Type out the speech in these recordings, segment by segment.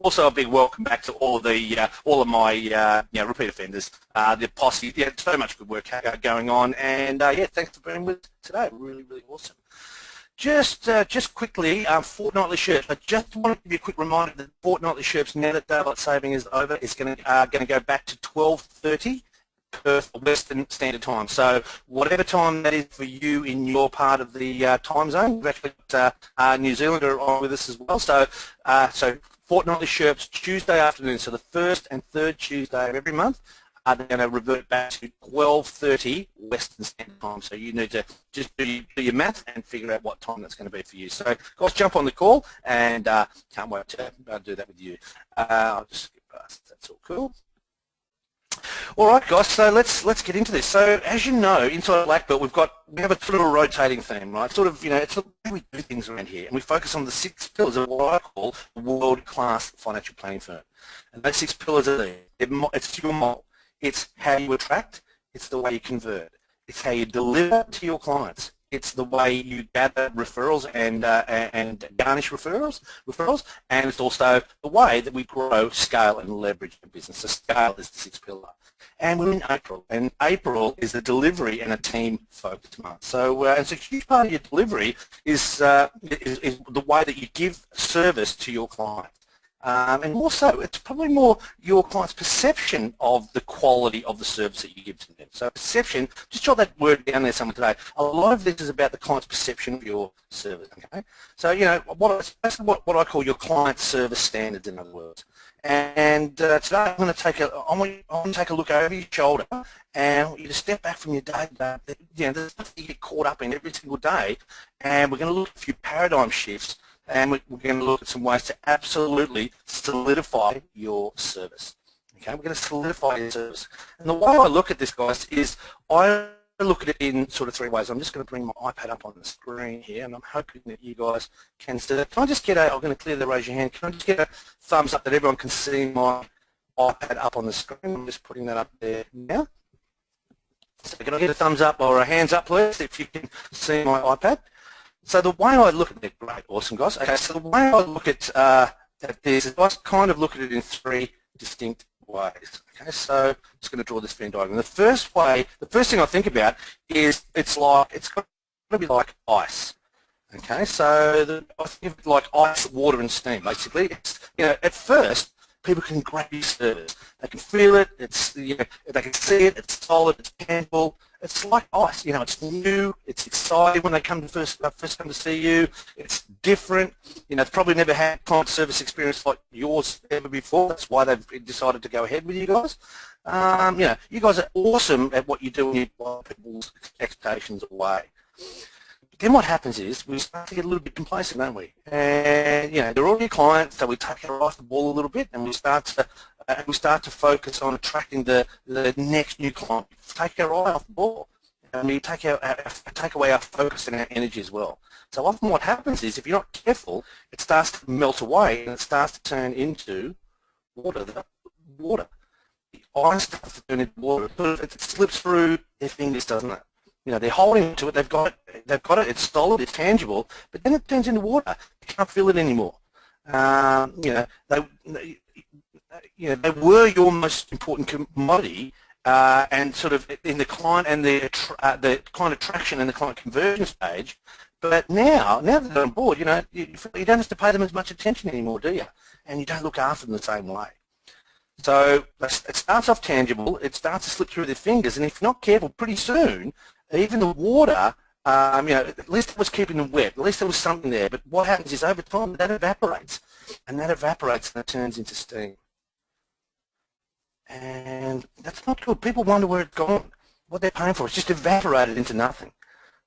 Also, a big welcome back to all of my repeat offenders, the posse. Yeah, so much good work going on, and yeah, thanks for being with us today. Really, really awesome. Just quickly, fortnightly Sherps. I just want to give you a quick reminder that fortnightly Sherps, now that daylight saving is over, is going to go back to 12:30 Perth Western Standard Time. So whatever time that is for you in your part of the time zone, we've actually got New Zealander on with us as well. So fortnightly Sherps Tuesday afternoon. So the first and third Tuesday of every month. They're going to revert back to 12:30 Western Standard Time. So you need to just do your math and figure out what time that's going to be for you. So guys, jump on the call, and can't wait to do that with you. I'll just skip past. That's all cool. All right, guys. So let's get into this. So as you know, inside Black Belt, we have a sort of a rotating theme, right? Sort of, it's sort of how we do things around here, and we focus on the 6 pillars of what I call a world-class financial planning firm. And those 6 pillars are there. It's your model. It's how you attract, it's the way you convert, it's how you deliver to your clients, it's the way you gather referrals and garnish referrals, and it's also the way that we grow, scale and leverage the business. So scale is the 6th pillar. And we're in April, and April is a delivery and a team-focused month. So, and so a huge part of your delivery is the way that you give service to your clients. And also, it's probably more your client's perception of the quality of the service that you give to them. So perception, just jot that word down there somewhere today. A lot of this is about the client's perception of your service. Okay, so that's what I call your client service standards, in other words. And today I'm going to take a look over your shoulder, and I want you to step back from your day-to-day. There's stuff that you get caught up in every single day, and we're going to look at a few paradigm shifts. And we're going to look at some ways to absolutely solidify your service. Okay, we're going to solidify your service. And the way I look at this, guys, is I look at it in sort of 3 ways. I'm just going to bring my iPad up on the screen here, and I'm hoping that you guys can see that. Can I just get I'm going to clear the raise your hand. Can I just get a thumbs up that everyone can see my iPad up on the screen? I'm just putting that up there now. So can I get a thumbs up or a hands up, please, if you can see my iPad? So the way I look at it, great, awesome, guys. Okay, so the way I look at this is I kind of look at it in 3 distinct ways. Okay, so I'm just going to draw this Venn diagram. The first thing I think about is it's got to be like ice. Okay, so I think of it like ice, water, and steam. Basically, it's at first people can grab your service. They can feel it. It's they can see it. It's solid. It's tangible. It's like ice, it's new, it's exciting when they first come to see you, it's different, they've probably never had client service experience like yours ever before. That's why they've decided to go ahead with you guys. You guys are awesome at what you do, and you blow people's expectations away. But then what happens is we start to get a little bit complacent, don't we? And they're already clients, so we take our eye off the ball a little bit, and we start to focus on attracting the next new client. Take our eye off the ball, and we take away our focus and our energy as well. So often what happens is, if you're not careful, it starts to melt away, and it starts to turn into water. The ice starts to turn into water. It slips through their fingers, doesn't it? They're holding to it. They've got it. It's solid. It's tangible. But then it turns into water. You can't feel it anymore. They were your most important commodity, and sort of in the client and the client attraction and the client conversion stage. But now that they're on board, you don't have to pay them as much attention anymore, do you? And you don't look after them the same way. So it starts off tangible. It starts to slip through their fingers, and if you're not careful, pretty soon, even the water, at least it was keeping them wet. At least there was something there. But what happens is, over time, that evaporates, and it turns into steam. And that's not good. People wonder where it's gone, what they're paying for. It's just evaporated into nothing.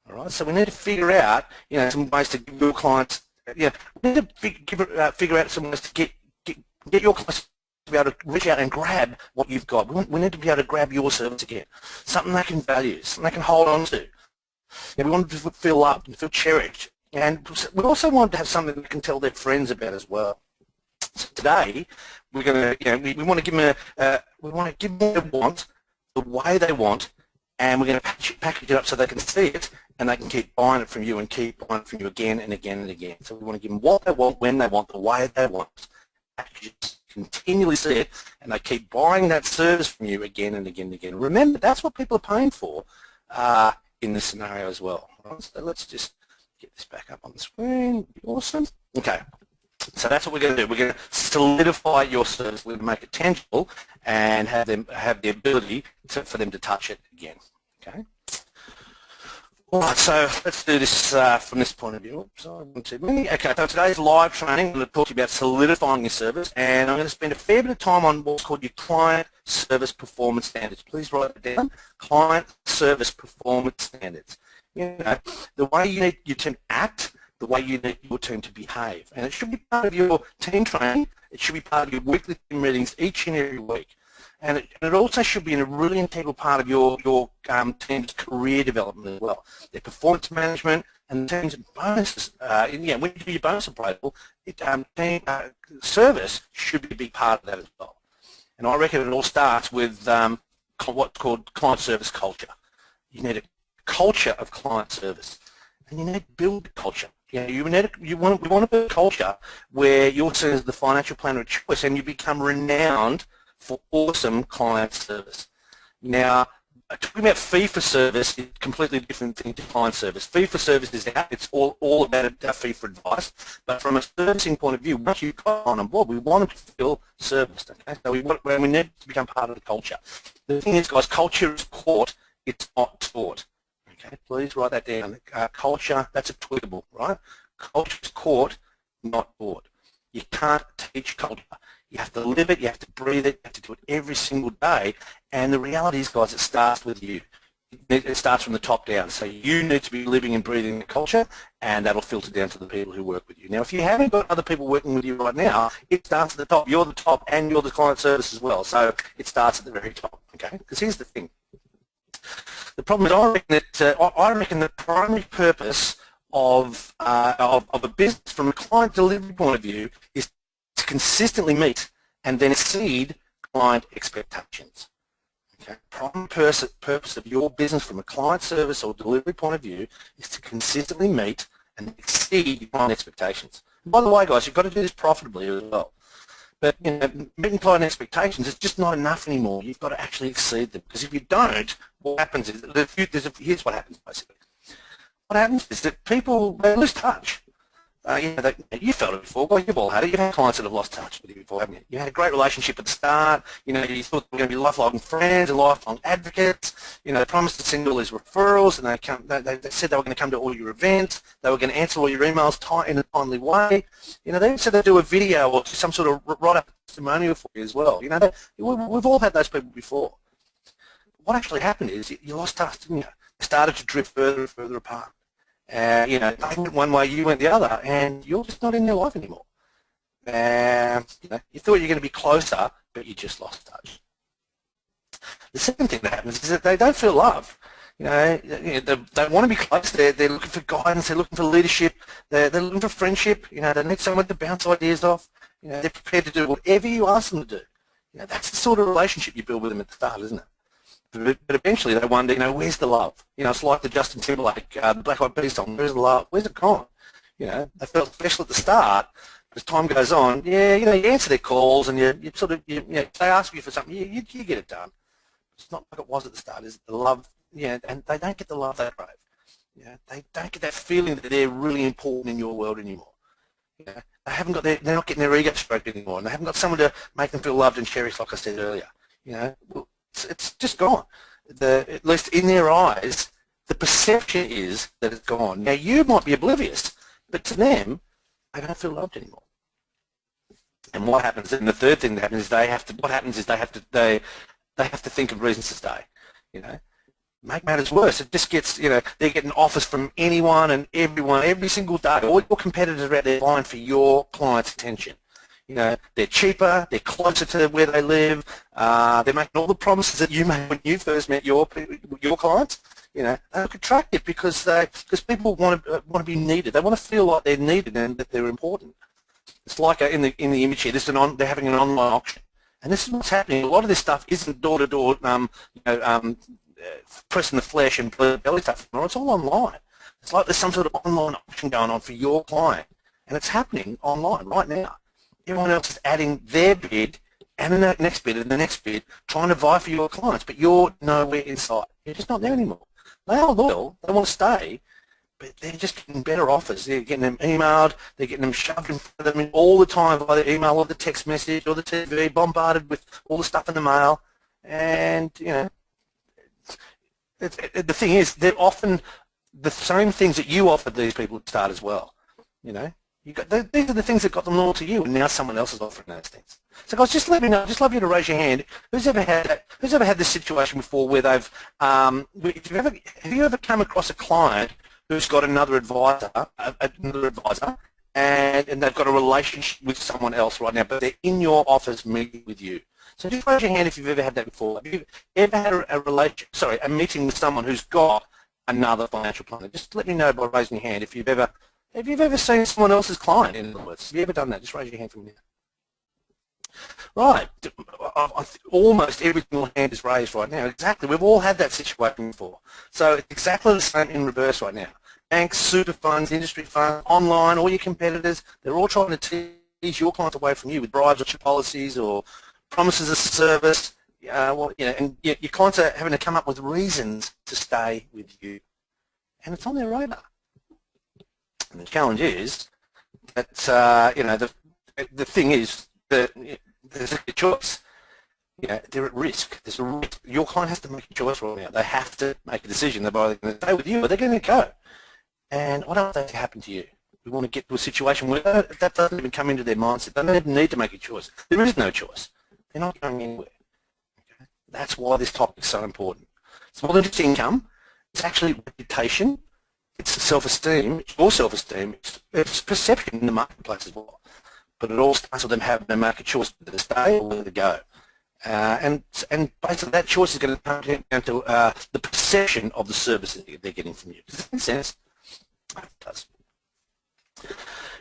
All right. So we need to figure out, some ways to give your clients. We need to figure out some ways to get your clients to be able to reach out and grab what you've got. We need to be able to grab your service again, something they can value, something they can hold on to. We want them to feel loved and feel cherished, and we also want to have something they can tell their friends about as well. So today, we're going to, we want to give them what they want, the way they want, and we're going to package it up so they can see it, and they can keep buying it from you and keep buying it from you again and again and again. So we want to give them what they want, when they want, the way they want, package it continually see it, and they keep buying that service from you again and again and again. Remember, that's what people are paying for in this scenario as well. Right? So let's just get this back up on the screen. Awesome. Okay. So that's what we're going to do. We're going to solidify your service. We're going to make it tangible and have them have the ability for them to touch it again. Okay. All right, so let's do this from this point of view. Oops, sorry, one too many. Okay, so today's live training, I'm going to talk to you about solidifying your service, and I'm going to spend a fair bit of time on what's called your client service performance standards. Please write it down. Client service performance standards. You know, the way you need your team to act, the way you need your team to behave, and it should be part of your team training. It should be part of your weekly team meetings each and every week. And it also should be a really integral part of your team's career development as well. Their performance management and the team's bonuses. When you do your bonus appraisal, team service should be a big part of that as well. And I reckon it all starts with what's called client service culture. You need a culture of client service, and you need to build a culture. We want to build a culture where you're seen as the financial planner of choice, and you become renowned for awesome client service. Now, talking about fee for service is a completely different thing to client service. Fee for service is out. It's all about a fee for advice. But from a servicing point of view, once you've got on board, we want them to feel serviced. Okay? So we need to become part of the culture. The thing is, guys, culture is caught. It's not taught. Okay, please write that down. Culture, that's a tweetable, right? Culture is caught, not taught. You can't teach culture. You have to live it, you have to breathe it, you have to do it every single day. And the reality is, guys, it starts with you. It starts from the top down. So you need to be living and breathing the culture, and that'll filter down to the people who work with you. Now, if you haven't got other people working with you right now, it starts at the top. You're the top, and you're the client service as well. So it starts at the very top, okay? Because here's the thing. The problem is, I reckon the primary purpose of a business from a client delivery point of view is to consistently meet and then exceed client expectations. Okay. Primary purpose of your business from a client service or delivery point of view is to consistently meet and exceed client expectations. And by the way, guys, you've got to do this profitably as well. But meeting client expectations is just not enough anymore. You've got to actually exceed them, because if you don't, what happens is here's what happens basically. What happens is that people, they lose touch. You felt it before. Well, you've all had it. You've had clients that have lost touch with you before, haven't you? You had a great relationship at the start. You thought they were going to be lifelong friends and lifelong advocates. They promised to send all these referrals, and they said they were going to come to all your events. They were going to answer all your emails in a timely way. They said they'd do a video or some sort of write-up testimonial for you as well. We've all had those people before. What actually happened is you lost touch, didn't you? They started to drift further and further apart. They went one way, you went the other, and you're just not in their life anymore. You thought you were going to be closer, but you just lost touch. The second thing that happens is that they don't feel love. They want to be close. They're looking for guidance. They're looking for leadership. They're looking for friendship. They need someone to bounce ideas off. They're prepared to do whatever you ask them to do. That's the sort of relationship you build with them at the start, isn't it? But eventually they wonder, where's the love? It's like the Justin Timberlake, the Black Eyed Peas song, where's the love? Where's it gone? They felt special at the start, but as time goes on, you answer their calls and you sort of, they ask you for something, you get it done. It's not like it was at the start, is it? The love, and they don't get the love they crave. They don't get that feeling that they're really important in your world anymore. They haven't got they're not getting their ego stroked anymore, and they haven't got someone to make them feel loved and cherished, like I said earlier. It's just gone. At least in their eyes, the perception is that it's gone. Now, you might be oblivious, but to them, they don't feel loved anymore. And what happens? And the third thing that happens is they have to think of reasons to stay. Make matters worse. It just gets, they're getting offers from anyone and everyone every single day. All your competitors are out there vying for your client's attention. They're cheaper, they're closer to where they live, they're making all the promises that you made when you first met your clients. They look attractive because people want to be needed. They want to feel like they're needed and that they're important. It's like in the image here, they're having an online auction. And this is what's happening. A lot of this stuff isn't door-to-door, pressing the flesh and belly stuff. It's all online. It's like there's some sort of online auction going on for your client. And it's happening online right now. Everyone else is adding their bid and the next bid and the next bid, trying to vie for your clients, but you're nowhere inside. You're just not there anymore. They are loyal. They want to stay, but they're just getting better offers. They're getting them emailed. They're getting them shoved in front of them all the time via the email or the text message or the TV, bombarded with all the stuff in the mail. And, you know, the thing is, they're often the same things that you offered these people at the start as well. You know, these are the things that got them loyal to you, and now someone else is offering those things. So guys, just let me know. Just love you to raise your hand. Who's ever had that? Who's ever had this situation before where they've? Have you ever come across a client who's got another advisor, and they've got a relationship with someone else right now, but they're in your office meeting with you? So just raise your hand if you've ever had that before. Have you ever had a meeting with someone who's got another financial planner? Just let me know by raising your hand if you've ever seen someone else's client, in other words. Have you ever done that? Just raise your hand from here. Right. Almost every single hand is raised right now. Exactly. We've all had that situation before. So it's exactly the same in reverse right now. Banks, super funds, industry funds, online, all your competitors, they're all trying to tease your clients away from you with bribes or policies or promises of service. And your clients are having to come up with reasons to stay with you. And it's on their radar. And the challenge is that, the thing is that there's a choice. They're at risk. There's a risk. Your client has to make a choice right now. They have to make a decision. They're either going to stay with you or they're going to go. And I don't want that to happen to you. We want to get to a situation where that doesn't even come into their mindset. They don't even need to make a choice. There is no choice. They're not going anywhere. Okay? That's why this topic is so important. It's more than just income. It's actually reputation. It's self-esteem. It's your self-esteem. It's perception in the marketplace as well. But it all starts with them having to make a choice whether to stay or whether to go. And basically that choice is going to come down to the perception of the services they're getting from you. Does that make sense? It does.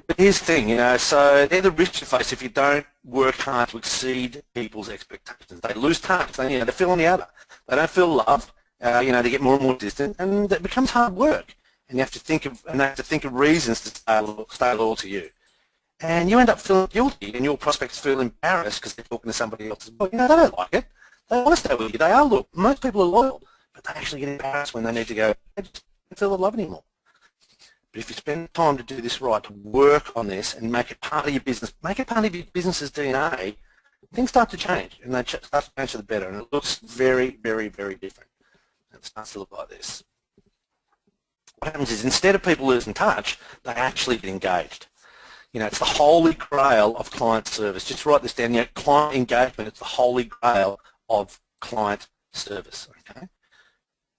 But here's the thing, so they're the risks you face if you don't work hard to exceed people's expectations. They lose touch. They feel on the other. They don't feel loved. They get more and more distant, and it becomes hard work. And they have to think of reasons to stay loyal to you. And you end up feeling guilty, and your prospects feel embarrassed because they're talking to somebody else as well. They don't like it. They want to stay with you. They are loyal. Most people are loyal, but they actually get embarrassed when they need to go. They just don't feel the love anymore. But if you spend time to do this right, to work on this and make it part of your business, make it part of your business's DNA, things start to change, and they start to change for the better, and it looks very, very, very different. It starts to look like this. What happens is instead of people losing touch, they actually get engaged. It's the holy grail of client service. Just write this down. Client engagement, it's the holy grail of client service. Okay?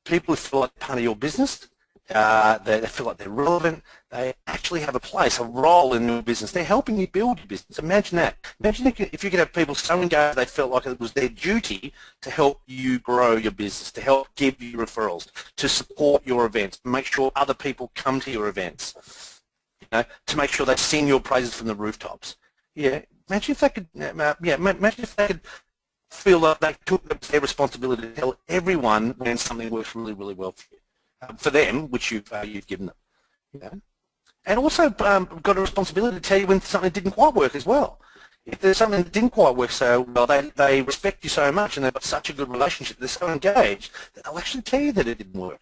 People who feel like part of your business, they feel like they're relevant, they actually have a place, a role in your business. They're helping you build your business. Imagine that. Imagine if you could have people so engaged they felt like it was their duty to help you grow your business, to help give you referrals, to support your events, to make sure other people come to your events. To make sure they sing your praises from the rooftops. Imagine if they could. Imagine if they could feel like they took their responsibility to tell everyone when something works really, really well for you, for them, which you've given them. And also got a responsibility to tell you when something didn't quite work as well. If there's something that didn't quite work so well, they respect you so much and they've got such a good relationship, they're so engaged that they'll actually tell you that it didn't work.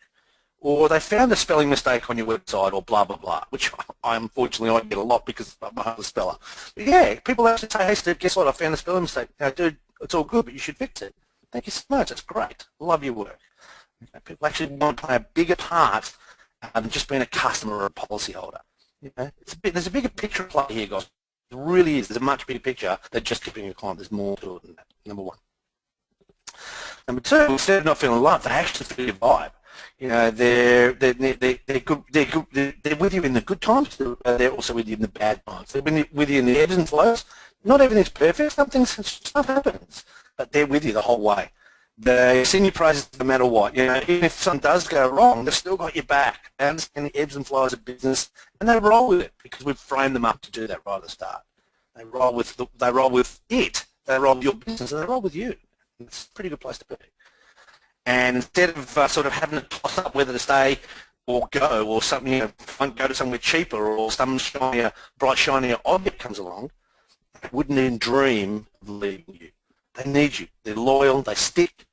Or they found a spelling mistake on your website, or blah, blah, blah, which unfortunately I get a lot because I'm a speller. But people actually say, hey, Steve, guess what? I found a spelling mistake. Dude, it's all good, but you should fix it. Thank you so much. That's great. Love your work. People actually want to play a bigger part than just being a customer or a policy holder. There's a bigger picture at play here, guys. There really is. There's a much bigger picture than just keeping a client. There's more to it than that, number one. Number two, instead of not feeling loved, they actually feel your vibe. They're good. They're with you in the good times. They're also with you in the bad times. They're with you in the ebbs and flows. Not everything's perfect. Stuff happens, but they're with you the whole way. They sing your praises no matter what. Even if something does go wrong, they've still got your back. They understand the ebbs and flows of business, and they roll with it because we've framed them up to do that right at the start. They roll with it. They roll with your business, and they roll with you. It's a pretty good place to be. And instead of sort of having to toss up whether to stay or go, or something, go to somewhere cheaper, or some bright shinier object comes along, wouldn't even dream of leaving you. They need you. They're loyal. They stick.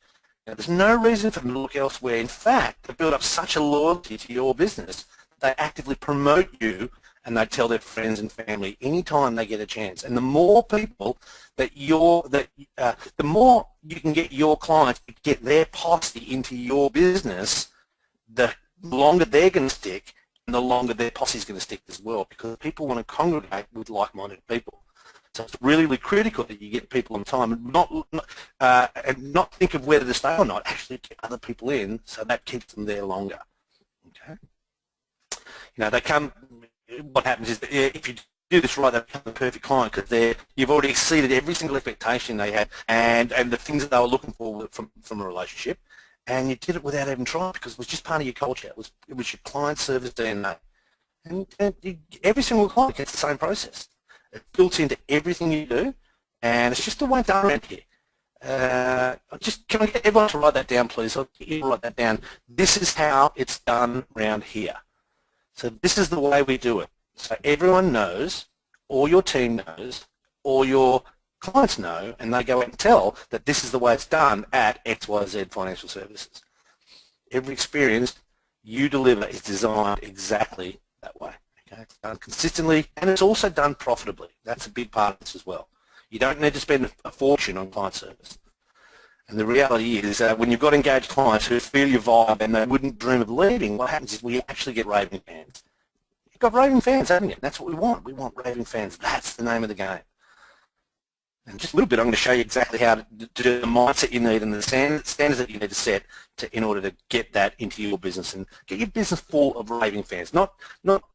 Now, there's no reason for them to look elsewhere. In fact, they build up such a loyalty to your business that they actively promote you, and they tell their friends and family anytime they get a chance. And the more people that the more you can get your clients to get their posse into your business, the longer they're going to stick, and the longer their posse is going to stick as well, because people want to congregate with like-minded people. So it's really, really critical that you get people on time and not think of whether to stay or not. Actually get other people in, so that keeps them there longer. Okay. You know, they come. What happens is that if you do this right, they become the perfect client because you've already exceeded every single expectation they had and the things that they were looking for from a relationship, and you did it without even trying because it was just part of your culture. It was your client service DNA, and every single client gets the same process. It's built into everything you do, and it's just the way it's done around here. Can I get everyone to write that down, please? I'll get you to write that down. This is how it's done around here. So this is the way we do it. So everyone knows, or your team knows, or your clients know, and they go out and tell that this is the way it's done at XYZ Financial Services. Every experience you deliver is designed exactly that way. Okay? It's done consistently, and it's also done profitably. That's a big part of this as well. You don't need to spend a fortune on client service. And the reality is when you've got engaged clients who feel your vibe and they wouldn't dream of leaving, what happens is we actually get raving fans. You've got raving fans, haven't you? That's what we want. We want raving fans. That's the name of the game. And just a little bit, I'm going to show you exactly how to do the mindset you need and the standards that you need to set in order to get that into your business and get your business full of raving fans, not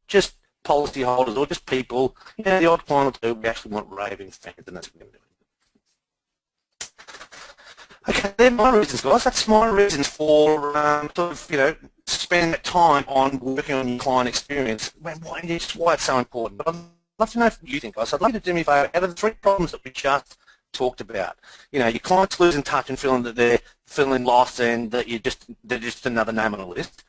just policy holders or just people. You know, the odd client or two, we actually want raving fans, and that's what we're going to do. Okay, they're my reasons, guys. That's my reasons for spending that time on working on your client experience. Why it's so important. But I'd love to know what you think, guys. I'd love you to do me a favour. Out of the 3 problems that we just talked about, you know, your clients losing touch and feeling that they're feeling lost and that they're just another name on a list.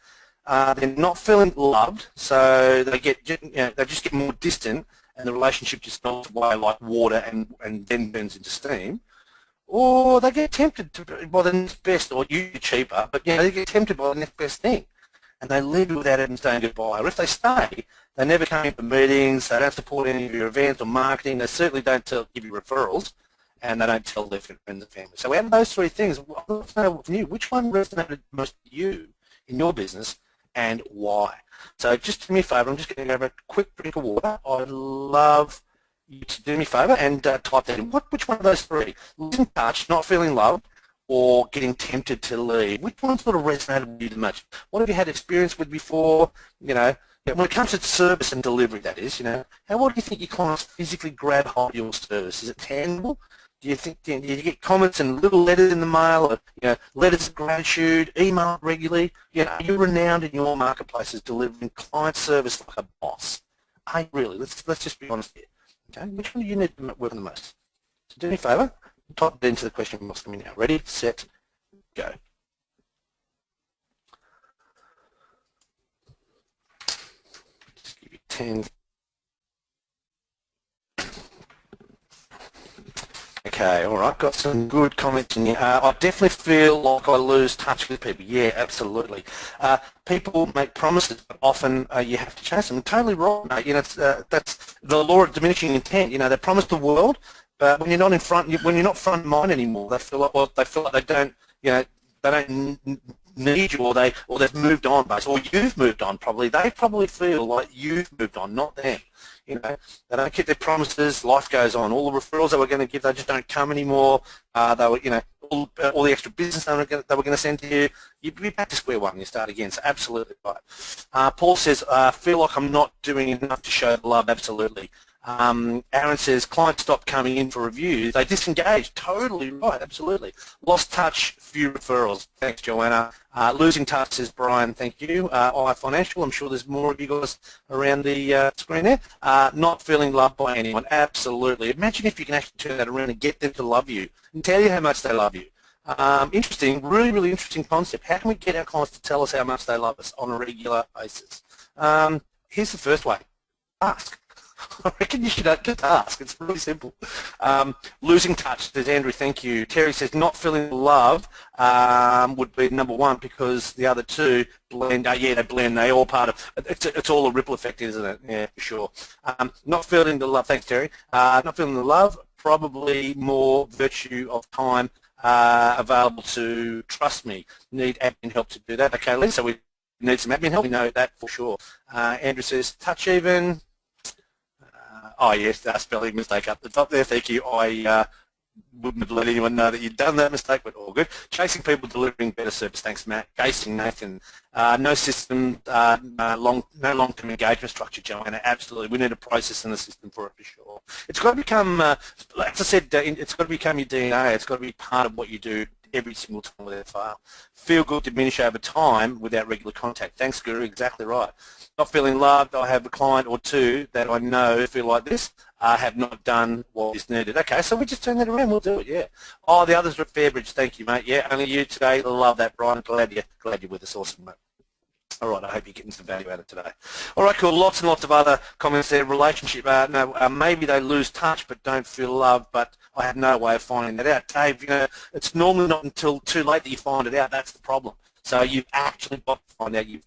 They're not feeling loved, so they just get more distant, and the relationship just melts away like water and then burns into steam. Or they get tempted by the next best, or usually cheaper, but they get tempted by the next best thing, and they leave without even saying goodbye. Or if they stay, they never come into meetings, they don't support any of your events or marketing, they certainly don't give you referrals, and they don't tell their friends and family. So out of those 3 things, I'd love to know from you, which one resonated most with you in your business and why? So just do me a favour, I'm just going to grab a quick drink of water. I'd love you to do me a favour and type that in. Which one of those 3? Losing touch, not feeling loved, or getting tempted to leave? Which one sort of resonated with you the most? What have you had experience with before? You know, when it comes to service and delivery, that is, what do you think your clients physically grab hold of your service? Is it tangible? Do you get comments and little letters in the mail, or letters of gratitude, email regularly? Are you renowned in your marketplace as delivering client service like a boss? Are you really? Let's just be honest here. Okay, which one do you need to work on the most? So do me a favour, type it into the question box for me now. Ready, set, go. Just give you 10. Okay, all right, got some good comments in here. I definitely feel like I lose touch with people. Yeah, absolutely. People make promises, but often you have to chase them. Totally right, mate. That's the law of diminishing intent. They promise the world, but when you're not when you're not front of mind anymore, they feel like they don't, they don't need you, or they've moved on, basically, or you've moved on. Probably they probably feel like you've moved on, not them. They don't keep their promises. Life goes on. All the referrals they were going to give, they just don't come anymore. They were, all the extra business they were going to send to you. You'd be back to square one. You start again. So absolutely right. Paul says, feel like I'm not doing enough to show the love. Absolutely. Aaron says, clients stop coming in for reviews. They disengage. Totally right. Absolutely. Lost touch, few referrals. Thanks, Joanna. Losing touch, says Brian. Thank you. Financial. I'm sure there's more of you guys around the screen there. Not feeling loved by anyone. Absolutely. Imagine if you can actually turn that around and get them to love you and tell you how much they love you. Interesting. Really, really interesting concept. How can we get our clients to tell us how much they love us on a regular basis? Here's the first way. Ask. I reckon you should just ask. It's really simple. Losing touch, says Andrew, thank you. Terry says not feeling the love would be number one because the other two blend. Yeah, they blend. They all part of. It's all a ripple effect, isn't it? Yeah, for sure. Not feeling the love. Thanks, Terry. Not feeling the love. Probably more virtue of time available to trust me. Need admin help to do that. Okay, Lisa, we need some admin help. We know that for sure. Andrew says touch even. Oh yes, spelling mistake up the top there. Thank you. I wouldn't have let anyone know that you'd done that mistake, but all good. Chasing people, delivering better service. Thanks, Matt. Chasing Nathan. No system, no long-term engagement structure, Joanna. Absolutely, we need a process and a system for it for sure. It's got to become, as I said, it's got to become your DNA. It's got to be part of what you do every single time without fail. Feel good, diminish over time without regular contact. Thanks, Guru. Exactly right. Not feeling loved. I have a client or two that I know feel like this. Have not done what is needed. Okay, so we just turn that around. We'll do it. Yeah. Oh, the others are at Fairbridge. Thank you, mate. Yeah, only you today. Love that, Brian. Glad you're with us. Awesome, mate. All right, I hope you're getting some value out of today. All right, cool. Lots and lots of other comments there. Relationship. Maybe they lose touch but don't feel loved, but I have no way of finding that out. Dave, you know, it's normally not until too late that you find it out. That's the problem. So you've actually got to find out. You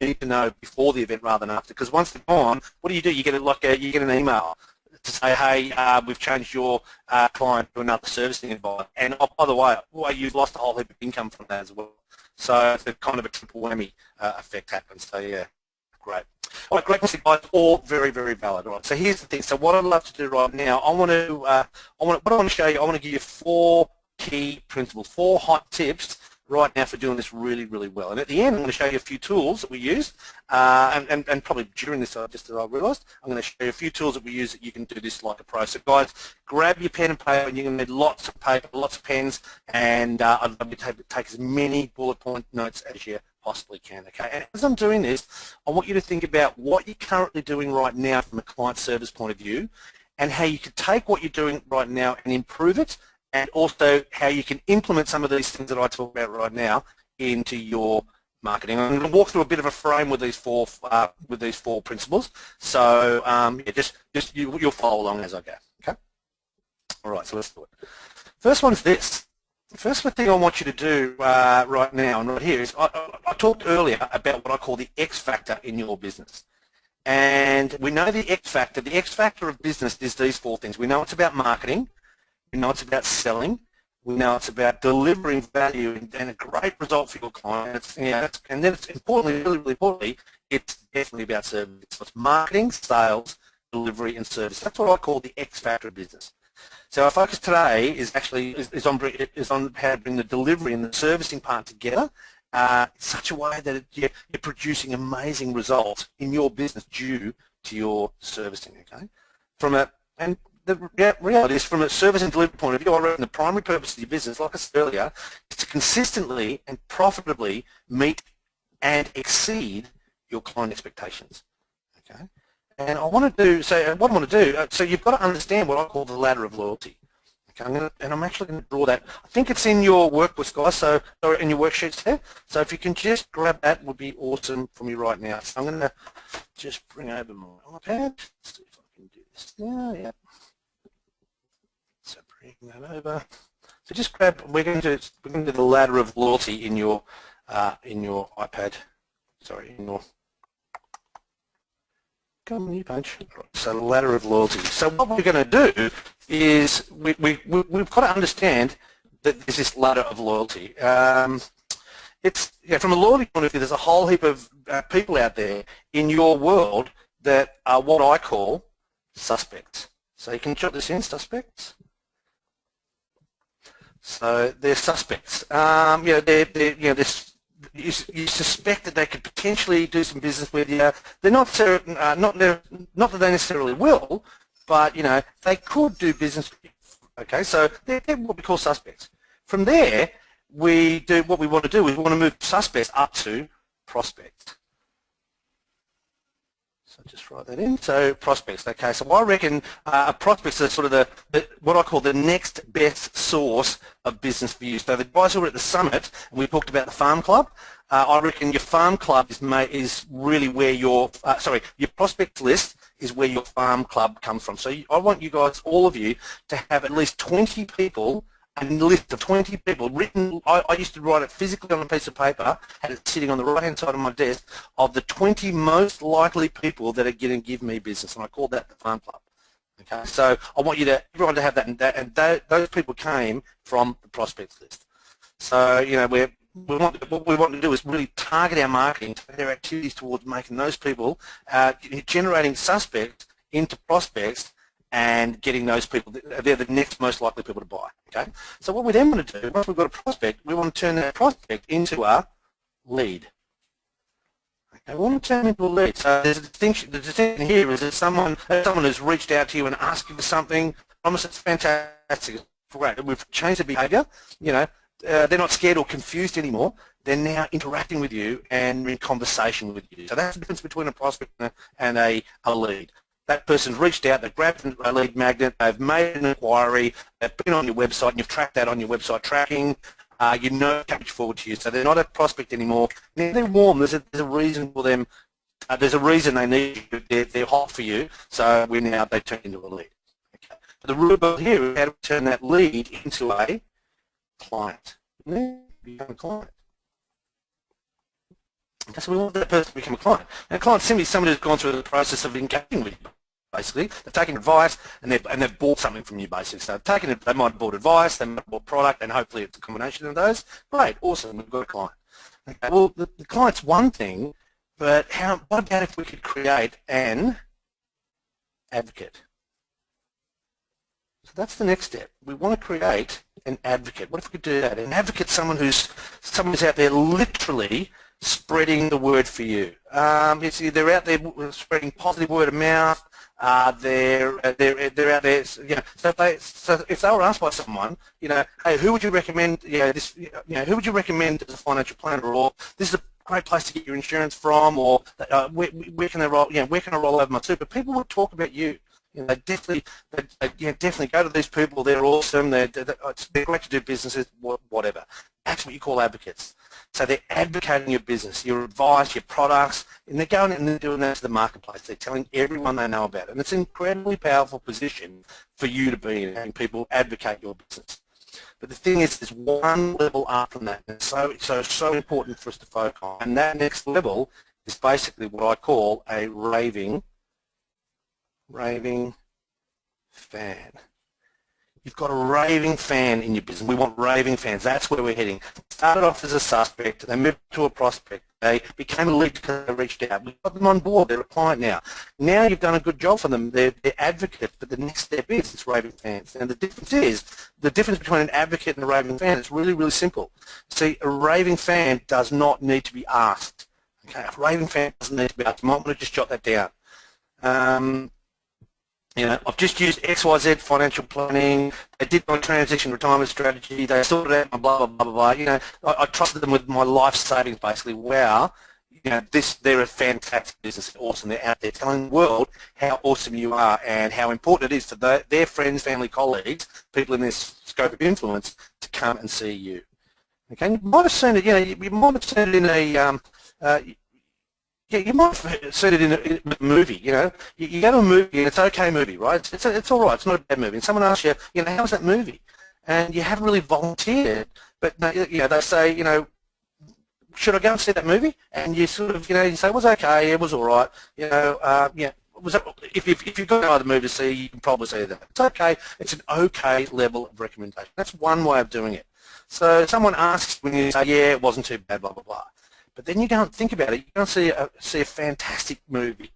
need to know before the event rather than after. Because once they're gone, what do? You get you get an email to say, hey, we've changed your client to another servicing advisor. And oh, by the way, you've lost a whole heap of income from that as well. So it's kind of a triple whammy effect happens. So yeah, great. All right, great, guys. All very, very valid. All right. So here's the thing. So what I'd love to do right now, what I want to show you, I want to give you 4 key principles, 4 hot tips right now for doing this really, really well. And at the end, I'm going to show you a few tools that we use, and probably during this, I realised, I'm going to show you a few tools that we use that you can do this like a pro. So guys, grab your pen and paper, and you're going to need lots of paper, lots of pens, and I'd love you to take as many bullet point notes as you possibly can, okay? And as I'm doing this, I want you to think about what you're currently doing right now from a client service point of view, and how you can take what you're doing right now and improve it, and also how you can implement some of these things that I talk about right now into your marketing. I'm going to walk through a bit of a frame with these four principles. So yeah, you'll follow along as I go. Okay. All right. So let's do it. First one is this. The first thing I want you to do right now and right here is I talked earlier about what I call the X factor in your business. And we know the X factor of business is these 4 things. We know it's about marketing. We know it's about selling. We know it's about delivering value and a great result for your clients. And then it's importantly, really, really importantly, it's definitely about service. So it's marketing, sales, delivery, and service. That's what I call the X factor of business. So our focus today is on how to bring the delivery and the servicing part together in such a way that you're producing amazing results in your business due to your servicing. Okay, the reality is, from a service and delivery point of view, I reckon the primary purpose of your business, like I said earlier, is to consistently and profitably meet and exceed your client expectations. Okay, and what I want to do, so you've got to understand what I call the ladder of loyalty. Okay, I'm actually going to draw that. I think it's in your workbooks, guys. Or in your worksheets there. So if you can just grab that, would be awesome for me right now. So I'm going to just bring over my iPad. Let's see if I can do this now. Yeah. So bring that over. So just grab. We're going to do the ladder of loyalty in your iPad. Sorry, in your. Come on, you punch. So the ladder of loyalty. So what we're going to do is we've got to understand that there's this ladder of loyalty. It's from a loyalty point of view. There's a whole heap of people out there in your world that are what I call suspects. So you can jot this in, suspects. So they're suspects. You suspect that they could potentially do some business with you. They're not certain, not that they necessarily will, but they could do business with you. Okay, so they're what we call suspects. From there, what we want to do is we want to move suspects up to prospects. So just write that in. So prospects. Okay, so I reckon prospects are sort of the what I call the next best source of business for you. So the guys who were at the summit, and we talked about the farm club. I reckon your farm club is really where your your prospect list is where your farm club comes from. So I want you guys, all of you, to have at least 20 people. A list of 20 people written. I used to write it physically on a piece of paper, had it sitting on the right-hand side of my desk, of the 20 most likely people that are going to give me business, and I called that the farm club. Okay, so I want everyone to have that, and those people came from the prospects list. So what we want to do is really target our marketing, their activities towards making those people, generating suspects into prospects, and getting those people, they're the next most likely people to buy. Okay, so what we then want to do, once we've got a prospect, we want to turn that prospect into a lead. Okay, we want to turn them into a lead. So there's a distinction. The distinction here is that someone who's reached out to you and asked you for something, promise it's fantastic, it's great. We've changed the behaviour. They're not scared or confused anymore. They're now interacting with you and in conversation with you. So that's the difference between a prospect and a lead. That person's reached out, they've grabbed a lead magnet, they've made an inquiry, they've been on your website, and you've tracked that on your website tracking. Coming forward to you. So they're not a prospect anymore. Now they're warm. There's a reason for them. There's a reason they need you. They're hot for you. So they turn into a lead. Okay. The rule here is how to turn that lead into a client. Become a client. Okay, so we want that person to become a client. And a client is simply somebody who's gone through the process of engaging with you. Basically, they've taken advice and they've bought something from you. Basically, so they might have bought advice, they might have bought product, and hopefully it's a combination of those. Great, awesome, we've got a client. Okay, well, the client's one thing, but what about if we could create an advocate? So that's the next step. We want to create an advocate. What if we could do that? An advocate's someone who's out there literally spreading the word for you. They're out there spreading positive word of mouth. They're out there. So if they were asked by someone, hey, who would you recommend? Who would you recommend as a financial planner, or this is a great place to get your insurance from, or where can they roll? Where can I roll over my super? People would talk about you. They definitely go to these people. They're awesome. They're great to do businesses. Whatever. That's what you call advocates. So they're advocating your business, your advice, your products, and they're going and they're doing that to the marketplace. They're telling everyone they know about it. And it's an incredibly powerful position for you to be in, having people advocate your business. But the thing is, there's one level up from that. And it's so important for us to focus on. And that next level is basically what I call a raving fan. You've got a raving fan in your business. We want raving fans. That's where we're heading. Started off as a suspect. They moved to a prospect. They became a lead because they reached out. We've got them on board. They're a client now. Now you've done a good job for them. They're advocates, but the next step is it's raving fans. And the difference between an advocate and a raving fan is really, really simple. See, a raving fan does not need to be asked. Okay, a raving fan doesn't need to be asked. You might want to just jot that down. I've just used XYZ financial planning. They did my transition retirement strategy. They sorted out my blah, blah, blah, blah. I trusted them with my life savings, basically. Wow, they're a fantastic business. Awesome. They're out there telling the world how awesome you are and how important it is for their friends, family, colleagues, people in their scope of influence to come and see you. Okay, you might have seen it. You might have seen it in a. You might have seen it in a movie. You go to a movie and it's an okay movie, right? It's all right. It's not a bad movie. And someone asks you, how's that movie? And you haven't really volunteered, but they say, should I go and see that movie? And you sort of, you say it was okay, it was all right. If you've got no other movie to see, you can probably see that. It's okay. It's an okay level of recommendation. That's one way of doing it. So someone asks when you say, yeah, it wasn't too bad, blah blah blah. But then you go and think about it. You go and see a fantastic movie.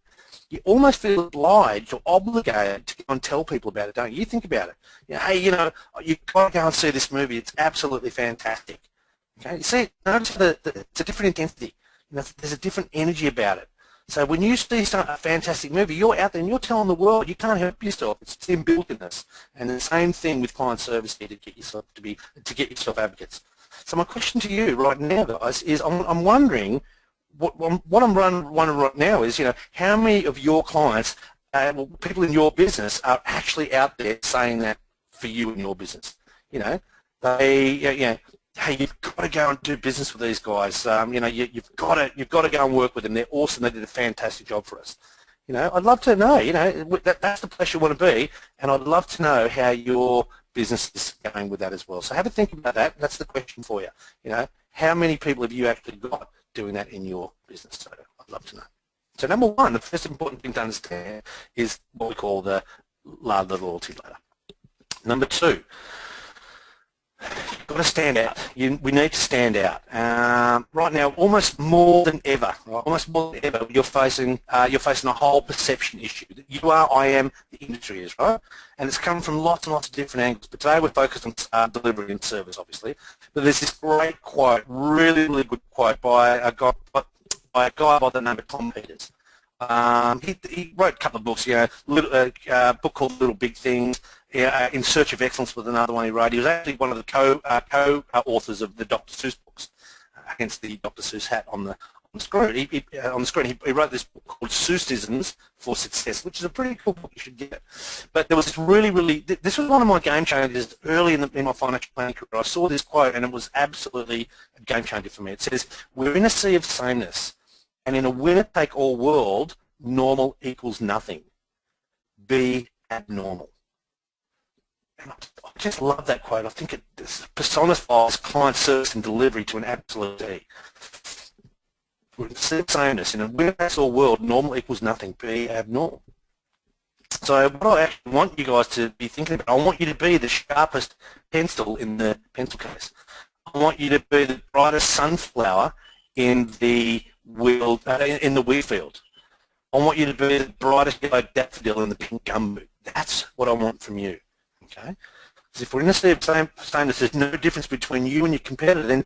You almost feel obliged or obligated to go and tell people about it, don't you? You think about it. Hey, you've got to go and see this movie. It's absolutely fantastic. Okay, you see, notice it's a different intensity. There's a different energy about it. So when you see a fantastic movie, you're out there and you're telling the world you can't help yourself. It's inbuilt in this. And the same thing with client service here to get yourself advocates. So my question to you right now, guys, is I'm wondering, what I'm wondering right now is, how many of your clients, people in your business, are actually out there saying that for you in your business? Hey, you've got to go and do business with these guys. You've got to go and work with them. They're awesome. They did a fantastic job for us. I'd love to know. That's the place you want to be, and I'd love to know how your business is going with that as well. So have a think about that. That's the question for you. How many people have you actually got doing that in your business? So I'd love to know. So number one, the first important thing to understand is what we call the loyalty ladder. Number two, you've got to stand out. We need to stand out. Right now, almost more than ever, you're facing a whole perception issue. That you are, I am, the industry is, right? And it's come from lots and lots of different angles. But today we're focused on delivery and service, obviously. But there's this great quote, really, really good quote by a guy by the name of Tom Peters. He wrote a couple of books, a book called Little Big Things. In Search of Excellence was another one he wrote. He was actually one of the co-authors of the Dr. Seuss books, hence the Dr. Seuss hat on the screen. He wrote this book called Seussisms for Success, which is a pretty cool book. You should get it. But there was this this was one of my game changers early in my financial planning career. I saw this quote and it was absolutely a game changer for me. It says, "We're in a sea of sameness, and in a winner-take-all world, normal equals nothing. Be abnormal." And I just love that quote. I think it personifies client service and delivery to an absolute T. We're in a sea of sameness. In a winner-takes-all world, normal equals nothing. Be abnormal. So what I actually want you guys to be thinking about, I want you to be the sharpest pencil in the pencil case. I want you to be the brightest sunflower in the wheat field. I want you to be the brightest yellow daffodil in the pink gumboot. That's what I want from you. Okay? Because if we're in a sea of sameness, there's no difference between you and your competitor, then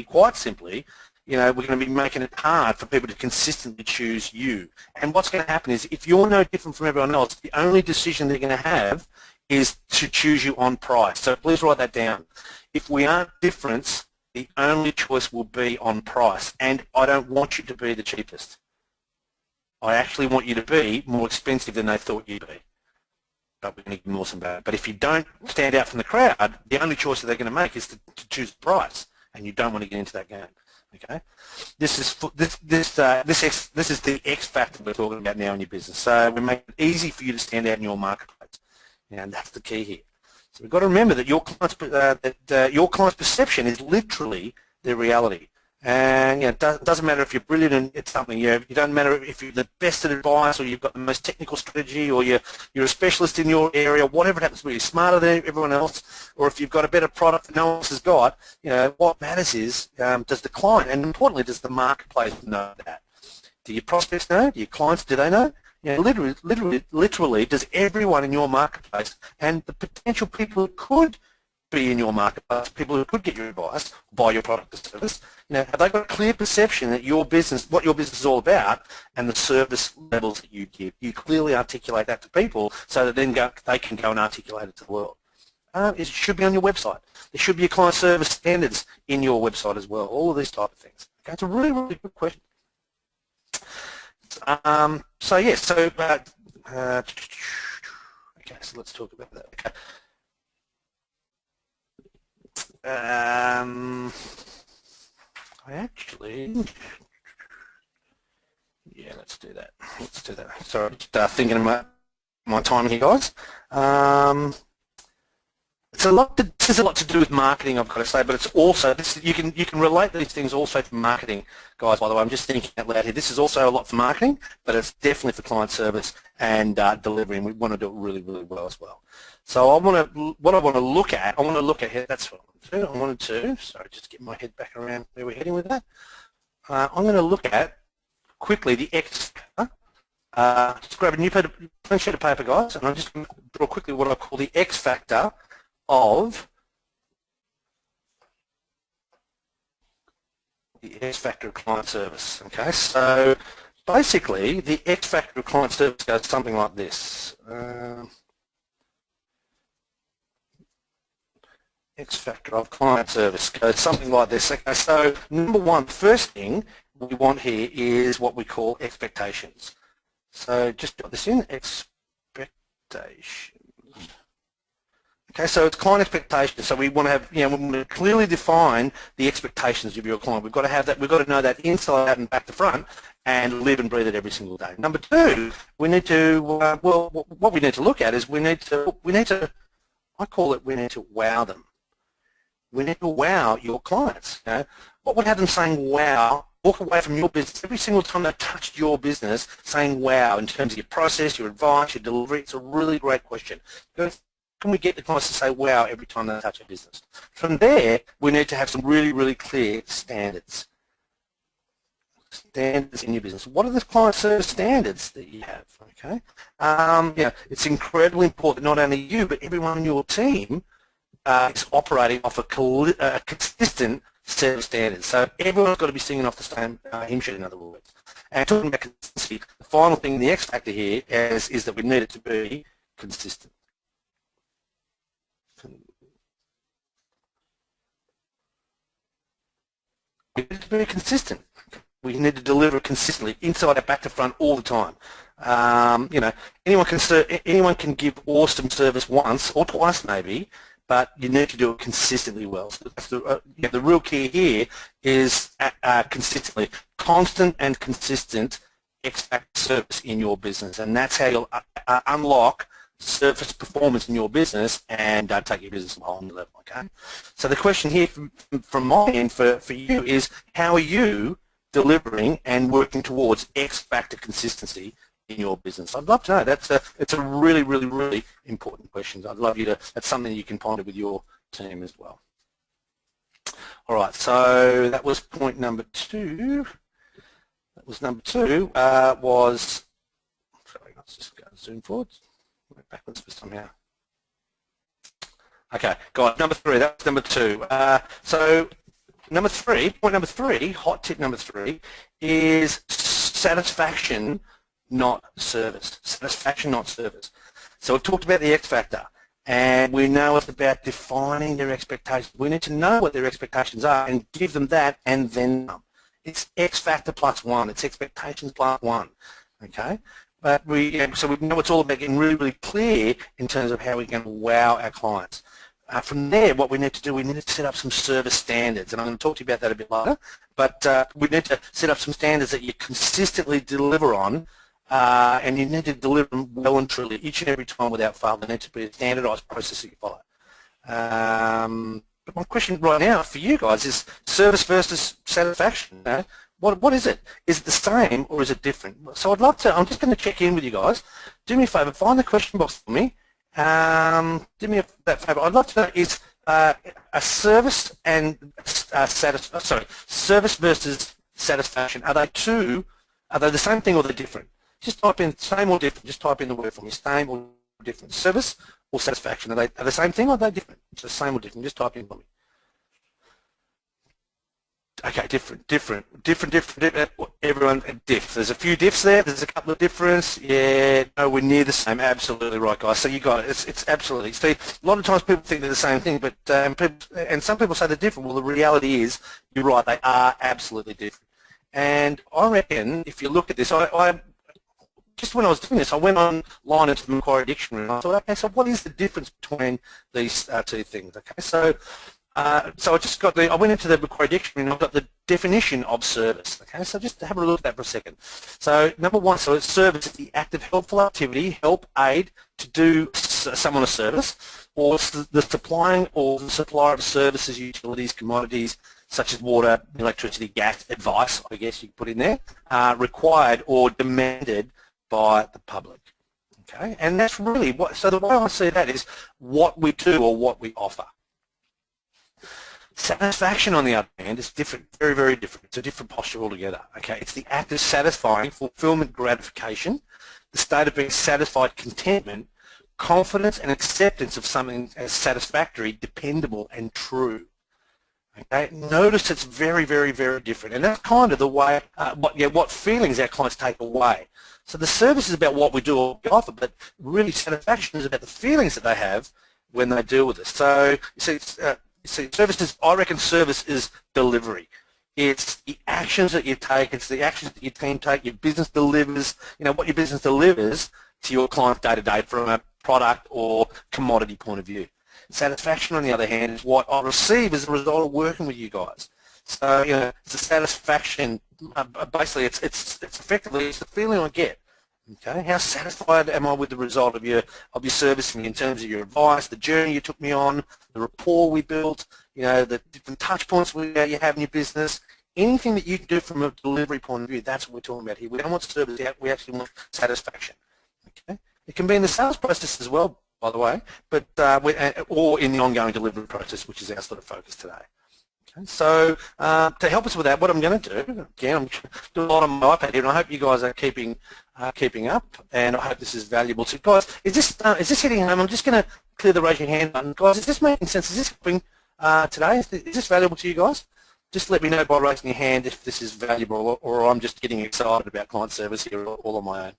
quite simply, we're going to be making it hard for people to consistently choose you. And what's going to happen is if you're no different from everyone else, the only decision they're going to have is to choose you on price. So please write that down. If we aren't different, the only choice will be on price. And I don't want you to be the cheapest. I actually want you to be more expensive than they thought you'd be. But we're going to ignore some about it. But if you don't stand out from the crowd, the only choice that they're going to make is to choose price, and you don't want to get into that game. Okay, this is the X factor we're talking about now in your business. So we make it easy for you to stand out in your marketplace, and that's the key here. So we've got to remember that your client's perception is literally their reality. And it doesn't matter if you're brilliant at something. It doesn't matter if you're the best at advice, or you've got the most technical strategy, or you're a specialist in your area. Whatever it happens to be, you're smarter than everyone else, or if you've got a better product that no one else has got. What matters is does the client, and importantly, does the marketplace know that? Do your prospects know? Do your clients? Do they know? Literally, does everyone in your marketplace and the potential people who could be in your marketplace, people who could get your advice, buy your product or service, have they got a clear perception that what your business is all about, and the service levels that you give? You clearly articulate that to people so that then they can go and articulate it to the world. It should be on your website. There should be a client service standards in your website as well. All of these type of things. Okay, it's a really, really good question. Okay, so let's talk about that. Okay. Let's do that. Sorry, just thinking about my time here, guys. There's a lot to do with marketing, I've got to say, but it's also you can relate these things also to marketing, guys. By the way, I'm just thinking out loud here. This is also a lot for marketing, but it's definitely for client service and delivery, and we want to do it really, really well as well. So I want to look at here. That's what I wanted to. Sorry, just get my head back around where we're heading with that. I'm going to look at quickly the X factor. Just grab a new clean sheet of paper, guys, and I'm just going to draw quickly what I call the X factor of client service. Okay, so basically the X factor of client service goes something like this. X factor of client service goes something like this. Okay, so number one, first thing we want here is what we call expectations. So just put this in, expectations. Okay, so it's client expectations. So we want to have, we want to clearly define the expectations of your client. We've got to have that. We've got to know that inside out and back to front, and live and breathe it every single day. Number two, we need to what we need to look at is we need to I call it we need to wow them. We need to wow your clients. What would have them saying wow? Walk away from your business every single time they touched your business, saying wow in terms of your process, your advice, your delivery. It's a really great question. Can we get the clients to say wow every time they touch a business? From there, we need to have some really, really clear standards. Standards in your business. What are the client service standards that you have? Okay, it's incredibly important that not only you but everyone on your team is operating off a consistent set of standards. So everyone's got to be singing off the same hymn sheet, in other words. And talking about consistency, the final thing, the X factor here is that we need it to be consistent. We need to be consistent. We need to deliver consistently, inside out, back to front, all the time. Anyone can give awesome service once or twice maybe, but you need to do it consistently well. So that's the real key here is consistently, constant and consistent expect service in your business, and that's how you'll unlock service performance in your business and take your business to a whole new level. Okay. So the question here from my end for you is, how are you delivering and working towards X factor consistency in your business? I'd love to know. It's a really, really, really important question. I'd love you to. That's something you can ponder with your team as well. All right. So that was point number two. That was number two. Sorry, let's just go zoom forward. Backwards for somehow. Okay, guys. Number three. That's number two. So number three. Point number three. Hot tip number three is satisfaction, not service. Satisfaction, not service. So we've talked about the X factor, and we know it's about defining their expectations. We need to know what their expectations are and give them that, and then it's X factor plus one. It's expectations plus one. Okay, but so we know it's all about getting really, really clear in terms of how we're going to wow our clients. From there, what we need to do, we need to set up some service standards, and I'm going to talk to you about that a bit later. But we need to set up some standards that you consistently deliver on, and you need to deliver them well and truly each and every time without fail. There needs to be a standardised process that you follow. But my question right now for you guys is service versus satisfaction. What is it? Is it the same or is it different? So I'd love to. I'm just going to check in with you guys. Do me a favour, find the question box for me. Do me that favour. I'd love to know is a service and service versus satisfaction. Are they the same thing or they're different? Just type in same or different. Just type in the word for me. Same or different. Service or satisfaction. Are they the same thing or are they different? It's the same or different. Just type in for me. Okay, different. Everyone, diff. There's a few diffs there. There's a couple of difference. Yeah, no, we're near the same. Absolutely right, guys. So you got it. It's absolutely. See, a lot of times people think they're the same thing, but and some people say they're different. Well, the reality is, you're right. They are absolutely different. And I reckon if you look at this, I just when I was doing this, I went online into the Macquarie Dictionary and I thought, okay, so what is the difference between these two things? Okay, so I went into the Macquarie Dictionary and I've got the definition of service. Okay, so just have a look at that for a second. So number one, so it's service is the act of helpful activity, help, aid, to do someone a service, or the supplying or the supplier of services, utilities, commodities, such as water, electricity, gas, advice, I guess you could put in there, required or demanded by the public. Okay, and that's really what, so the way I see that is what we do or what we offer. Satisfaction, on the other hand, is different, very, very different. It's a different posture altogether. Okay, it's the act of satisfying, fulfillment, gratification, the state of being satisfied, contentment, confidence and acceptance of something as satisfactory, dependable and true. Okay, notice it's very, very, very different, and that's kind of the way what feelings our clients take away. So the service is about what we do or what we offer, but really satisfaction is about the feelings that they have when they deal with us. So you see, services. I reckon service is delivery. It's the actions that you take. It's the actions that your team take. Your business delivers, what your business delivers to your client day to day from a product or commodity point of view. Satisfaction, on the other hand, is what I receive as a result of working with you guys. So, it's a satisfaction. Basically, it's effectively it's the feeling I get. Okay, how satisfied am I with the result of your service in terms of your advice, the journey you took me on, the rapport we built, the different touch points you have in your business, anything that you can do from a delivery point of view. That's what we're talking about here. We don't want service, we actually want satisfaction. Okay, it can be in the sales process as well, by the way, but or in the ongoing delivery process, which is our sort of focus today. Okay, so to help us with that, what I'm going to do, again, I'm doing a lot on my iPad here, and I hope you guys are keeping up, and I hope this is valuable. So, guys, is this hitting home? I'm just going to clear the raise your hand button. Guys, is this making sense? Is this helping today? Is this valuable to you guys? Just let me know by raising your hand if this is valuable, or I'm just getting excited about client service here all on my own.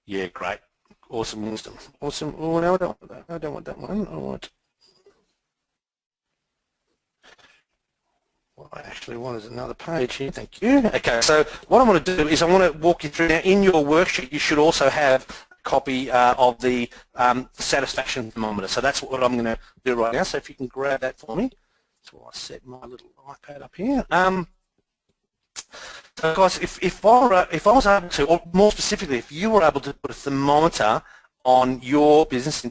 Yeah, great. Awesome wisdom. Awesome. Oh, no, I don't want that. I don't want that one. I want what I actually want is another page here. Thank you. Okay, so what I want to do is I want to walk you through now. In your worksheet, you should also have a copy of the satisfaction thermometer. So that's what I'm going to do right now. So if you can grab that for me. So I'll set my little iPad up here. So guys, if I was able to, or more specifically, if you were able to put a thermometer on your business,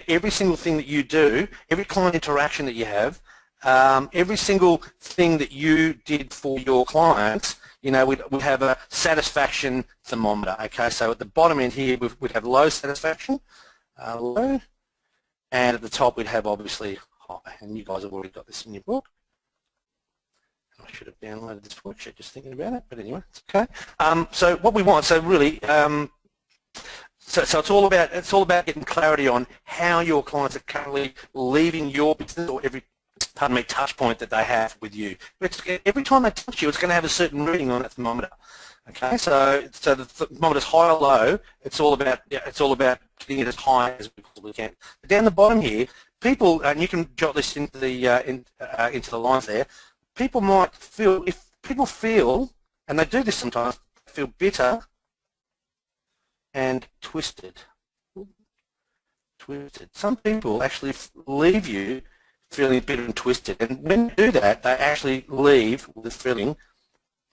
every single thing that you do, every client interaction that you have, every single thing that you did for your clients, we'd have a satisfaction thermometer. Okay, so at the bottom end here, we'd have low satisfaction, low, and at the top we'd have obviously high. And you guys have already got this in your book. I should have downloaded this worksheet just thinking about it, but anyway, it's okay. So what we want, so really, so it's all about getting clarity on how your clients are currently leaving your business or every touch point that they have with you. Every time they touch you, it's going to have a certain reading on that thermometer. Okay, so the thermometer's high or low. It's all about getting it as high as we possibly can. But down the bottom here, people, and you can jot this into the lines there. People might feel, if people feel, and they do this sometimes, feel bitter and twisted. Some people actually leave you feeling bitter and twisted, and when they do that, they actually leave with a feeling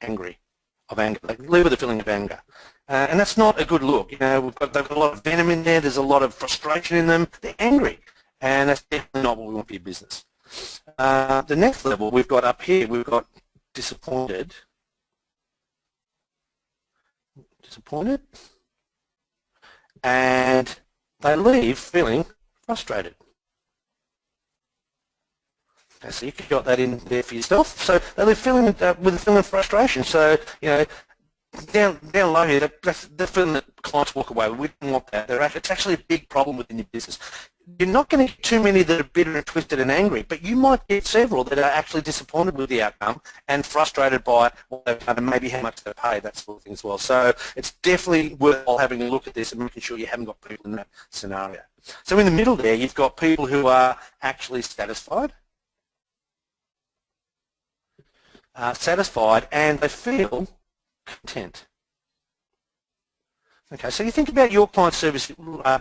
of anger. They leave with a feeling of anger, and that's not a good look. They've got a lot of venom in there. There's a lot of frustration in them. They're angry, and that's definitely not what we want for your business. The next level we've got up here, we've got disappointed, and they leave feeling frustrated. Okay, so you can got that in there for yourself. So they leave feeling with a feeling of frustration. So down low here, the feeling that clients walk away. We don't want that. It's actually a big problem within your business. You're not going to get too many that are bitter and twisted and angry, but you might get several that are actually disappointed with the outcome and frustrated by what they've done and maybe how much they've paid, that sort of thing as well. So it's definitely worthwhile having a look at this and making sure you haven't got people in that scenario. So in the middle there, you've got people who are actually satisfied, and they feel content. Okay, so you think about your client service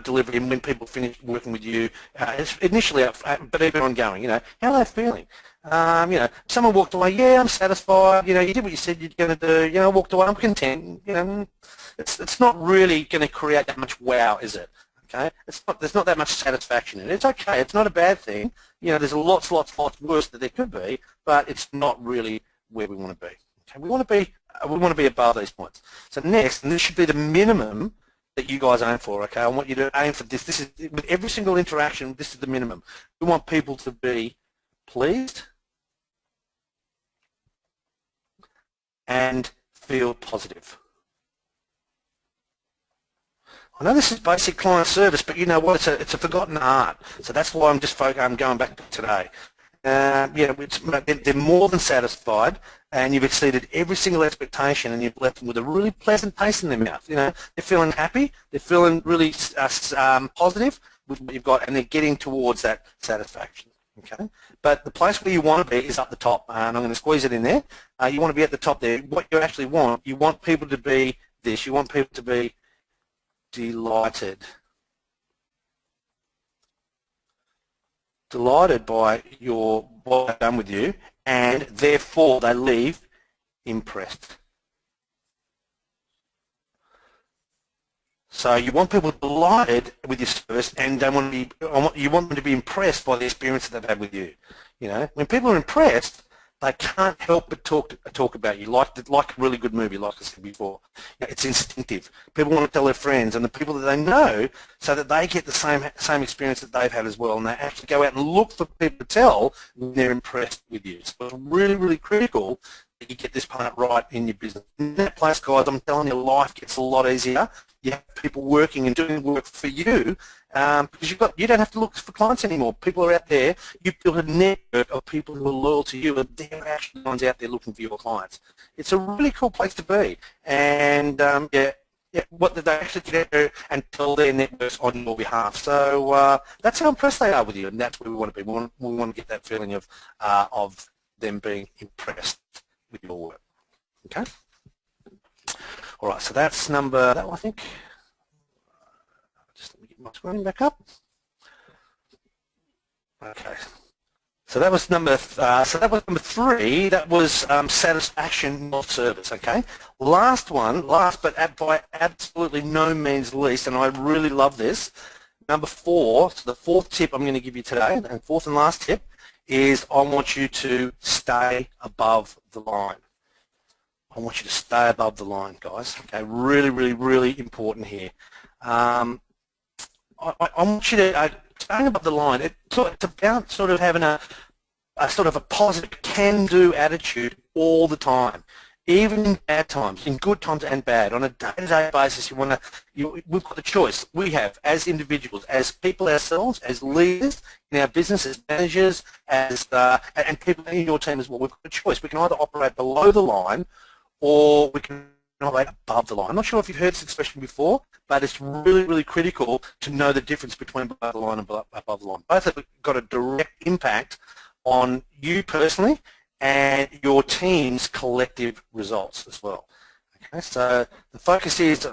delivery and when people finish working with you, initially, but even ongoing, how are they feeling? Someone walked away, yeah, I'm satisfied, you did what you said you're going to do, I walked away, I'm content, it's not really going to create that much wow, is it? Okay, there's not that much satisfaction in it. It's okay, it's not a bad thing, there's lots worse that there could be, but it's not really where we want to be. Okay, we want to be above these points. So next, and this should be the minimum that you guys aim for, okay? I want you to aim for this. This is, with every single interaction, this is the minimum. We want people to be pleased and feel positive. I know this is basic client service, but you know what? It's a forgotten art. So that's why I'm going back to today. They're more than satisfied, and you've exceeded every single expectation, and you've left them with a really pleasant taste in their mouth. They're feeling happy, they're feeling really positive with what you've got, and they're getting towards that satisfaction. Okay, but the place where you want to be is up the top, and I'm going to squeeze it in there. You want to be at the top there. What you actually want, you want people to be this. You want people to be delighted. Delighted by what I've done with you, and therefore they leave impressed. So you want people delighted with your service, and you want them to be impressed by the experience that they've had with you. You know, when people are impressed, they can't help but talk about you, like a really good movie, like I said before. You know, it's instinctive. People want to tell their friends and the people that they know, so that they get the same experience that they've had as well, and they actually go out and look for people to tell when they're impressed with you. So it's really, really critical that you get this part right in your business. In that place, guys, I'm telling you, life gets a lot easier. You have people working and doing work for you, because you don't have to look for clients anymore. People are out there. You've built a network of people who are loyal to you, and they're actually the ones out there looking for your clients. It's a really cool place to be, and what did they actually get there and tell their networks on your behalf. So that's how impressed they are with you, and that's where we want to be. We want to get that feeling of them being impressed with your work. Okay. All right, so that's that one, I think. Just let me get my screen back up. Okay. So that was number 3. That was satisfaction, not service. Okay. Last but by absolutely no means least, and I really love this. Number 4. So the 4th tip I'm going to give you today, and 4th and last tip, is I want you to stay above the line. I want you to stay above the line, guys. Okay, really, really, really important here. I want you to stay above the line. It's about sort of having a sort of a positive, can-do attitude all the time, even in bad times, in good times and bad. On a day-to-day basis, we've got the choice. We have, as individuals, as people ourselves, as leaders in our business, as managers, and people in your team as well. We've got a choice. We can either operate below the line, or we can operate above the line. I'm not sure if you've heard this expression before, but it's really, really critical to know the difference between below the line and above the line. Both have got a direct impact on you personally and your team's collective results as well. Okay, so the focus is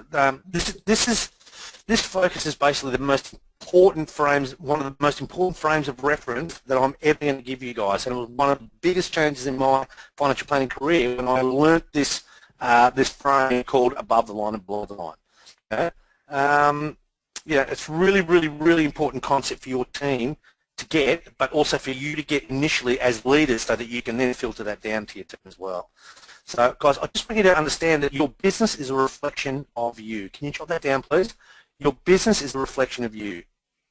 this focus is basically the most important frames, one of the most important frames of reference that I'm ever going to give you guys, and it was one of the biggest changes in my financial planning career when I learnt this frame called above the line and below the line. Okay? Yeah, it's really, really, really important concept for your team to get, but also for you to get initially as leaders, so that you can then filter that down to your team as well. So, guys, I just want you to understand that your business is a reflection of you. Can you jot that down, please? Your business is a reflection of you.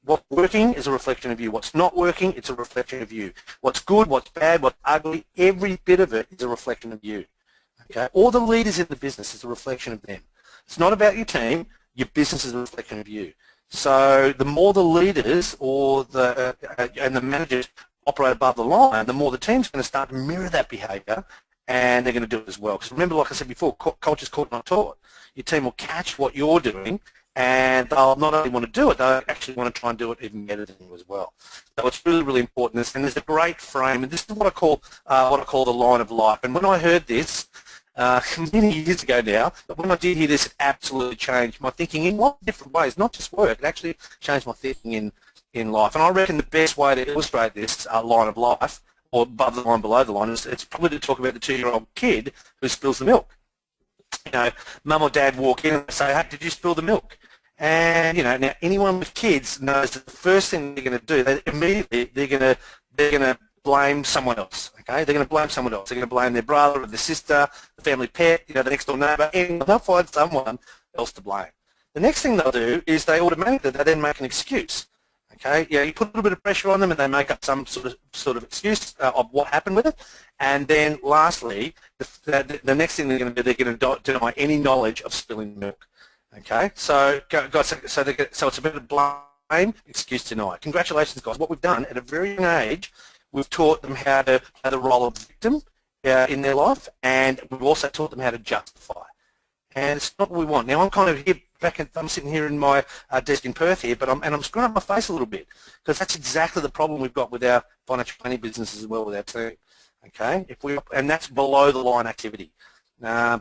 What's working is a reflection of you. What's not working, it's a reflection of you. What's good, what's bad, what's ugly, every bit of it is a reflection of you. Okay? All the leaders in the business is a reflection of them. It's not about your team. Your business is a reflection of you. So the more the leaders and the managers operate above the line, the more the team's going to start to mirror that behaviour, and they're going to do it as well. Because remember, like I said before, culture's caught, not taught. Your team will catch what you're doing, and they'll not only want to do it, they'll actually want to try and do it even better than you as well. So it's really, really important. And there's a great frame, and this is what I call the line of life. And when I heard this many years ago now, but when I did hear this, it absolutely changed my thinking in lots of different ways, not just work. It actually changed my thinking in life. And I reckon the best way to illustrate this line of life, or above the line, below the line, is it's probably to talk about the 2-year-old kid who spills the milk. You know, mum or dad walk in and say, "Hey, did you spill the milk?" And you know, now anyone with kids knows that the first thing they're going to do, they're going to blame someone else. Okay, they're going to blame someone else. They're going to blame their brother or their sister, the family pet, you know, the next door neighbour, and they'll find someone else to blame. The next thing they'll do is they then make an excuse. Okay, yeah, you put a little bit of pressure on them, and they make up some sort of excuse of what happened with it. And then, lastly, the next thing they're going to do, they're going to deny any knowledge of spilling milk. Okay, so guys, so it's a bit of blame, excuse, deny. Congratulations, guys. What we've done at a very young age, we've taught them how to play the role of victim in their life, and we've also taught them how to justify. And it's not what we want. Now, I'm kind of I'm sitting here in my desk in Perth here, but I'm screwing up my face a little bit because that's exactly the problem we've got with our financial planning businesses as well with our team. Okay, and that's below the line activity.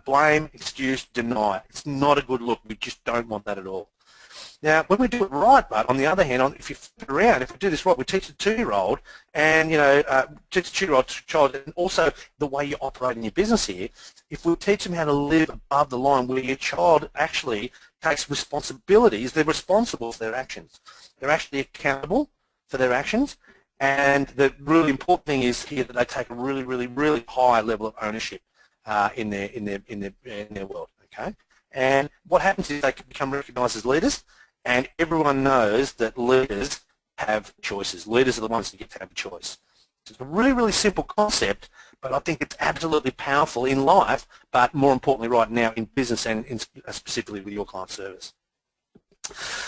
Blame, excuse, deny. It's not a good look. We just don't want that at all. Now, when we do it right, but on the other hand, if you flip it around, if we do this right, we teach a 2-year-old and, teach a 2-year-old child, and also the way you operate in your business here, if we teach them how to live above the line where your child actually takes responsibilities, they're responsible for their actions. They're actually accountable for their actions, and the really important thing is here that they take a really, really, really high level of ownership in their world, okay? And what happens is they can become recognised as leaders, and everyone knows that leaders have choices. Leaders are the ones that get to have a choice. So it's a really, really simple concept, but I think it's absolutely powerful in life, but more importantly right now in business and specifically with your client service.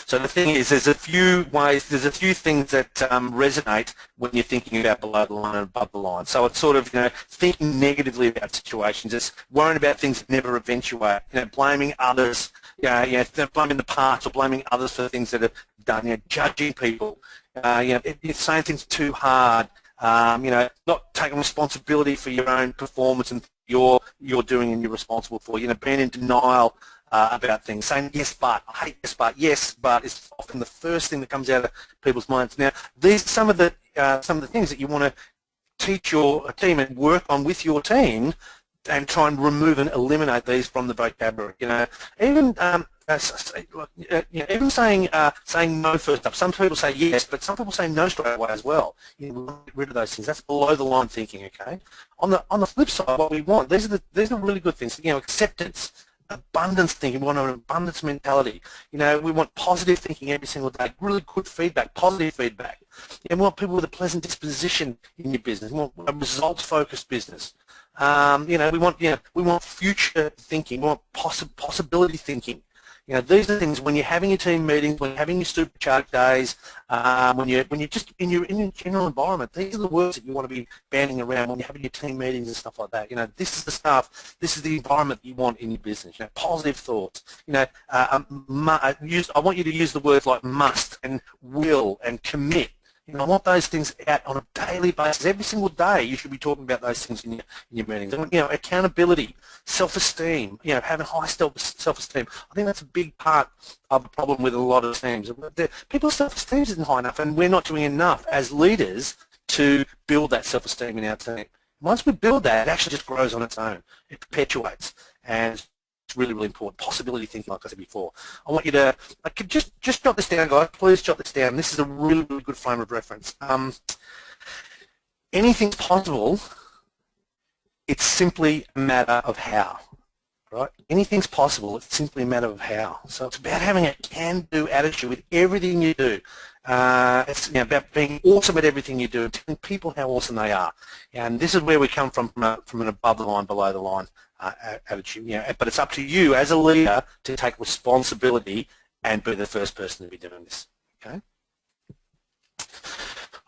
So the thing is, there's a few things that resonate when you're thinking about below the line and above the line. So it's sort of, thinking negatively about situations. It's worrying about things that never eventuate. Blaming others, blaming the past or blaming others for things that have done. Judging people. It's saying things too hard. Not taking responsibility for your own performance and you're doing and you're responsible for. Being in denial about things, saying yes but, I hate yes but is often the first thing that comes out of people's minds. Now, these some of the things that you want to teach your team and work on with your team, and try and remove and eliminate these from the vocabulary. Even saying no first up. Some people say yes, but some people say no straight away as well. Get rid of those things. That's below the line thinking. Okay. On the flip side, what we want, these are really good things. Acceptance. Abundance thinking. We want an abundance mentality. We want positive thinking every single day. Really good feedback, positive feedback. We want people with a pleasant disposition in your business. We want a results-focused business. We want future thinking. We want possibility thinking. These are things when you're having your team meetings, when you're having your supercharged days, when you're just in your general environment. These are the words that you want to be banding around when you're having your team meetings and stuff like that. This is the stuff. This is the environment that you want in your business. Positive thoughts. I want you to use the words like must and will and commit. I want those things out on a daily basis. Every single day you should be talking about those things in your meetings. Accountability, self-esteem, having high self-esteem. I think that's a big part of the problem with a lot of teams. People's self-esteem isn't high enough, and we're not doing enough as leaders to build that self-esteem in our team. Once we build that, it actually just grows on its own. It perpetuates, and it's really, really important. Possibility thinking, like I said before. I want you to, just jot this down, guys. Please jot this down. This is a really, really good frame of reference. Anything's possible. It's simply a matter of how, right? Anything's possible. It's simply a matter of how. So it's about having a can-do attitude with everything you do. It's about being awesome at everything you do and telling people how awesome they are. And this is where we come from an above the line, below the line attitude. But it's up to you as a leader to take responsibility and be the first person to be doing this. Okay.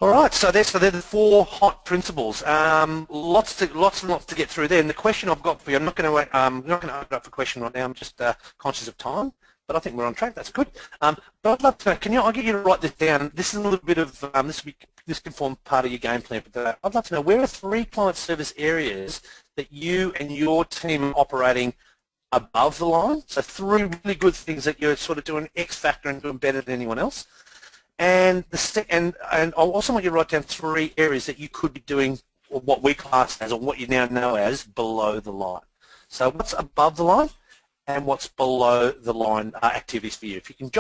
All right. So they're the 4 hot principles. Lots and lots to get through there. And the question I've got for you, I'm not going to open up for a question right now. I'm just conscious of time. But I think we're on track. That's good. But I'd love to know, I'll get you to write this down. This is a little bit of, this can form part of your game plan. But I'd love to know, where are 3 client service areas that you and your team are operating above the line? So 3 really good things that you're sort of doing X factor and doing better than anyone else. And I also want you to write down 3 areas that you could be doing, or what we class as, or what you now know as, below the line. So what's above the line? And what's below the line activities for you. If you can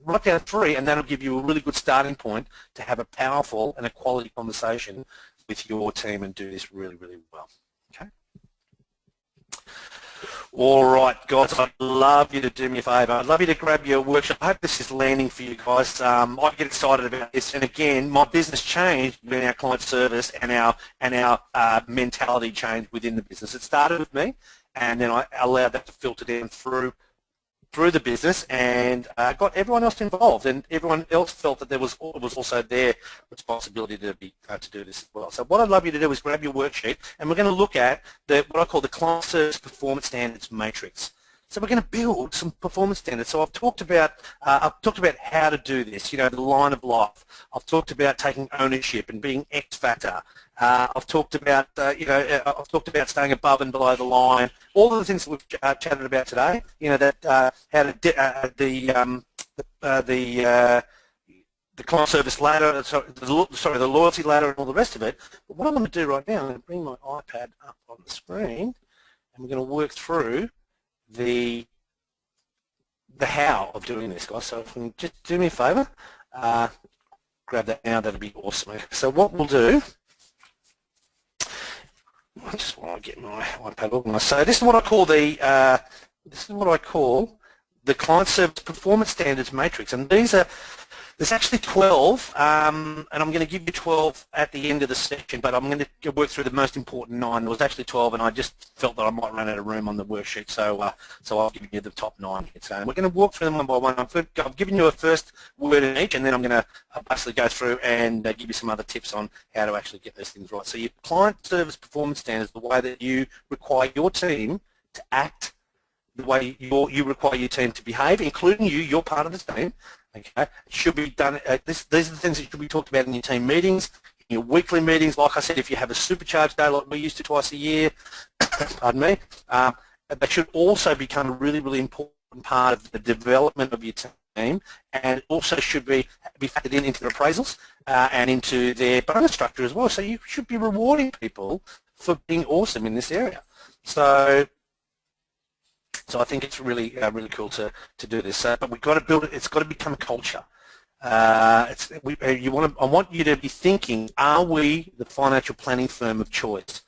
write down 3, and that'll give you a really good starting point to have a powerful and a quality conversation with your team and do this really, really well. Okay. All right, guys, I'd love you to do me a favour. I'd love you to grab your workshop. I hope this is landing for you guys. I get excited about this. And again, my business changed when our client service and our mentality changed within the business. It started with me, and then I allowed that to filter down through the business, and got everyone else involved, and everyone else felt that it was also their responsibility to do this as well. So what I'd love you to do is grab your worksheet, and we're going to look at what I call the Client Service Performance Standards Matrix. So we're going to build some performance standards. So I've talked about how to do this. You know, the line of life. I've talked about taking ownership and being X factor. I've talked about I've talked about staying above and below the line. All of the things that we've chatted about today. You know, that how to the client service ladder, the loyalty ladder, and all the rest of it. But what I'm going to do right now, I'm going to bring my iPad up on the screen, and we're going to work through the how of doing this, guys. So if you can just do me a favour, grab that now, that'd be awesome. So what we'll do, I just want to get my iPad organised. So this is what I call the client service performance standards matrix, and there's actually 12, and I'm going to give you 12 at the end of the session, but I'm going to work through the most important 9. There was actually 12, and I just felt that I might run out of room on the worksheet, so I'll give you the top 9. So we're going to walk through them one by one. I've given you a first word in each, and then I'm going to basically go through and give you some other tips on how to actually get those things right. So your client service performance standards, the way that you require your team to act, the way you require your team to behave, including you, you're part of the team. Okay, it should be done. These are the things that should be talked about in your team meetings, in your weekly meetings. Like I said, if you have a supercharged day like we used to twice a year, pardon me, that should also become a really, really important part of the development of your team, and also should be factored into their appraisals and into their bonus structure as well. So you should be rewarding people for being awesome in this area. So I think it's really really cool to do this. But we've got to build it. It's got to become a culture. I want you to be thinking: are we the financial planning firm of choice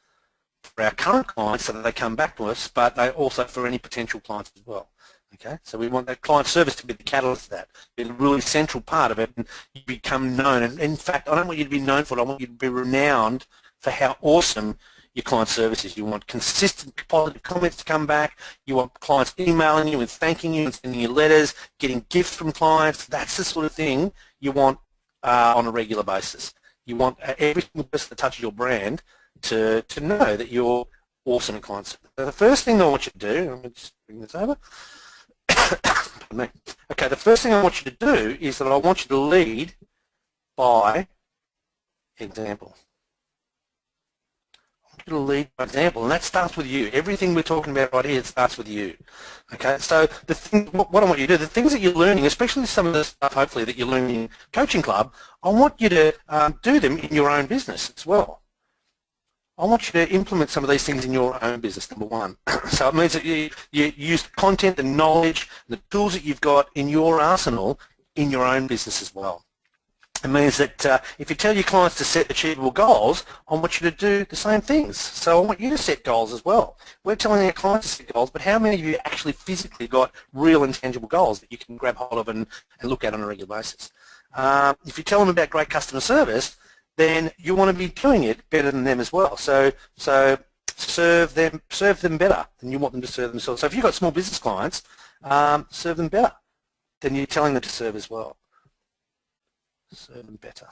for our current clients, so that they come back to us, but they also for any potential clients as well? Okay, so we want that client service to be the catalyst of that, be a really central part of it, and you become known. And in fact, I don't want you to be known for it. I want you to be renowned for how awesome your client services. You want consistent positive comments to come back. You want clients emailing you and thanking you and sending you letters, getting gifts from clients. That's the sort of thing you want on a regular basis. You want every single person that touches your brand to know that you're awesome at client service. So the first thing I want you to do, let me just bring this over. Pardon me. Okay, the first thing I want you to do is that I want you to lead by example. To lead by example, and that starts with you. Everything we're talking about right here, it starts with you. Okay, so what I want you to do, the things that you're learning, especially some of the stuff hopefully that you're learning in Coaching Club, I want you to do them in your own business as well. I want you to implement some of these things in your own business, number one. So it means that you use content and knowledge, and the tools that you've got in your arsenal in your own business as well. It means that if you tell your clients to set achievable goals, I want you to do the same things. So I want you to set goals as well. We're telling our clients to set goals, but how many of you actually physically got real and tangible goals that you can grab hold of and look at on a regular basis? If you tell them about great customer service, then you want to be doing it better than them as well. So serve them better than you want them to serve themselves. So if you've got small business clients, serve them better than you're telling them to serve as well. Serve them better.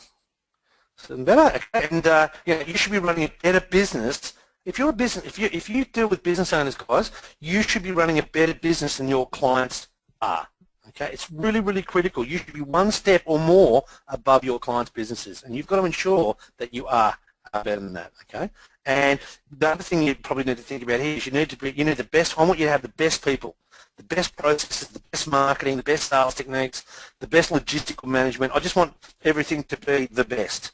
Serve them better. And you should be running a better business. If you're a business, if you deal with business owners, guys, you should be running a better business than your clients are. Okay, it's really, really critical. You should be one step or more above your clients' businesses, and you've got to ensure that you are better than that. Okay, and the other thing you probably need to think about here is you need the best. I want you to have the best people, the best processes, the best marketing, the best sales techniques, the best logistical management. I just want everything to be the best.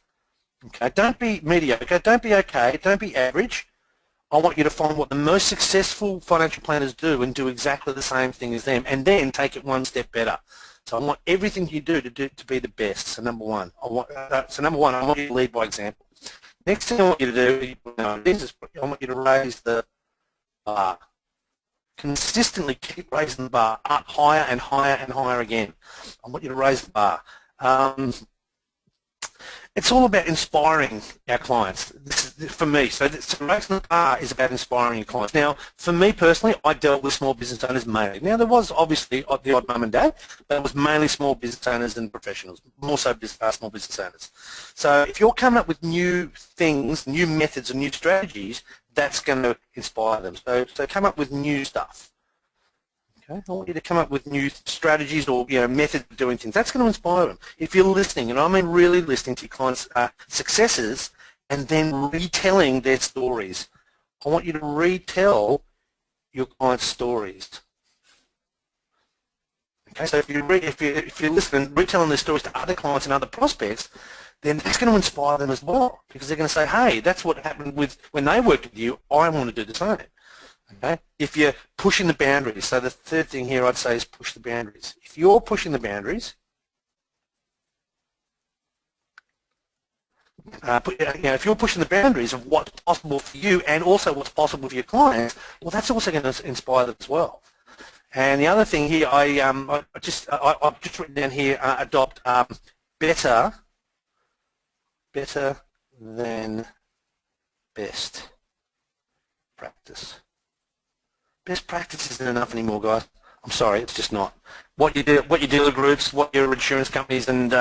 Okay, don't be mediocre, don't be okay, don't be average. I want you to find what the most successful financial planners do and do exactly the same thing as them, and then take it one step better. So I want everything you do to be the best. So number one, I want you to lead by example. Next thing I want you to do is I want you to raise the bar. Consistently keep raising the bar up higher and higher and higher again. I want you to raise the bar. It's all about inspiring our clients. This is for me. So raising the bar is about inspiring your clients. Now, for me personally, I dealt with small business owners mainly. Now, there was obviously the odd mum and dad, but it was mainly small business owners and professionals, more so small business owners. So if you're coming up with new things, new methods and new strategies, that's going to inspire them. So come up with new stuff. Okay? I want you to come up with new strategies or methods of doing things. That's going to inspire them. If you're listening, and I mean really listening to your clients' successes and then retelling their stories, I want you to retell your clients' stories. Okay, so if you're listening, retelling their stories to other clients and other prospects, then that's going to inspire them as well, because they're going to say, hey, that's what happened with when they worked with you, I want to do the same. Okay? If you're pushing the boundaries, so the third thing here I'd say is push the boundaries. If you're pushing the boundaries, if you're pushing the boundaries of what's possible for you and also what's possible for your clients, well, that's also going to inspire them as well. And the other thing here, I've just written down here, adopt better than best practice. Best practice isn't enough anymore, guys. I'm sorry, it's just not. What your dealer groups, what your insurance companies, and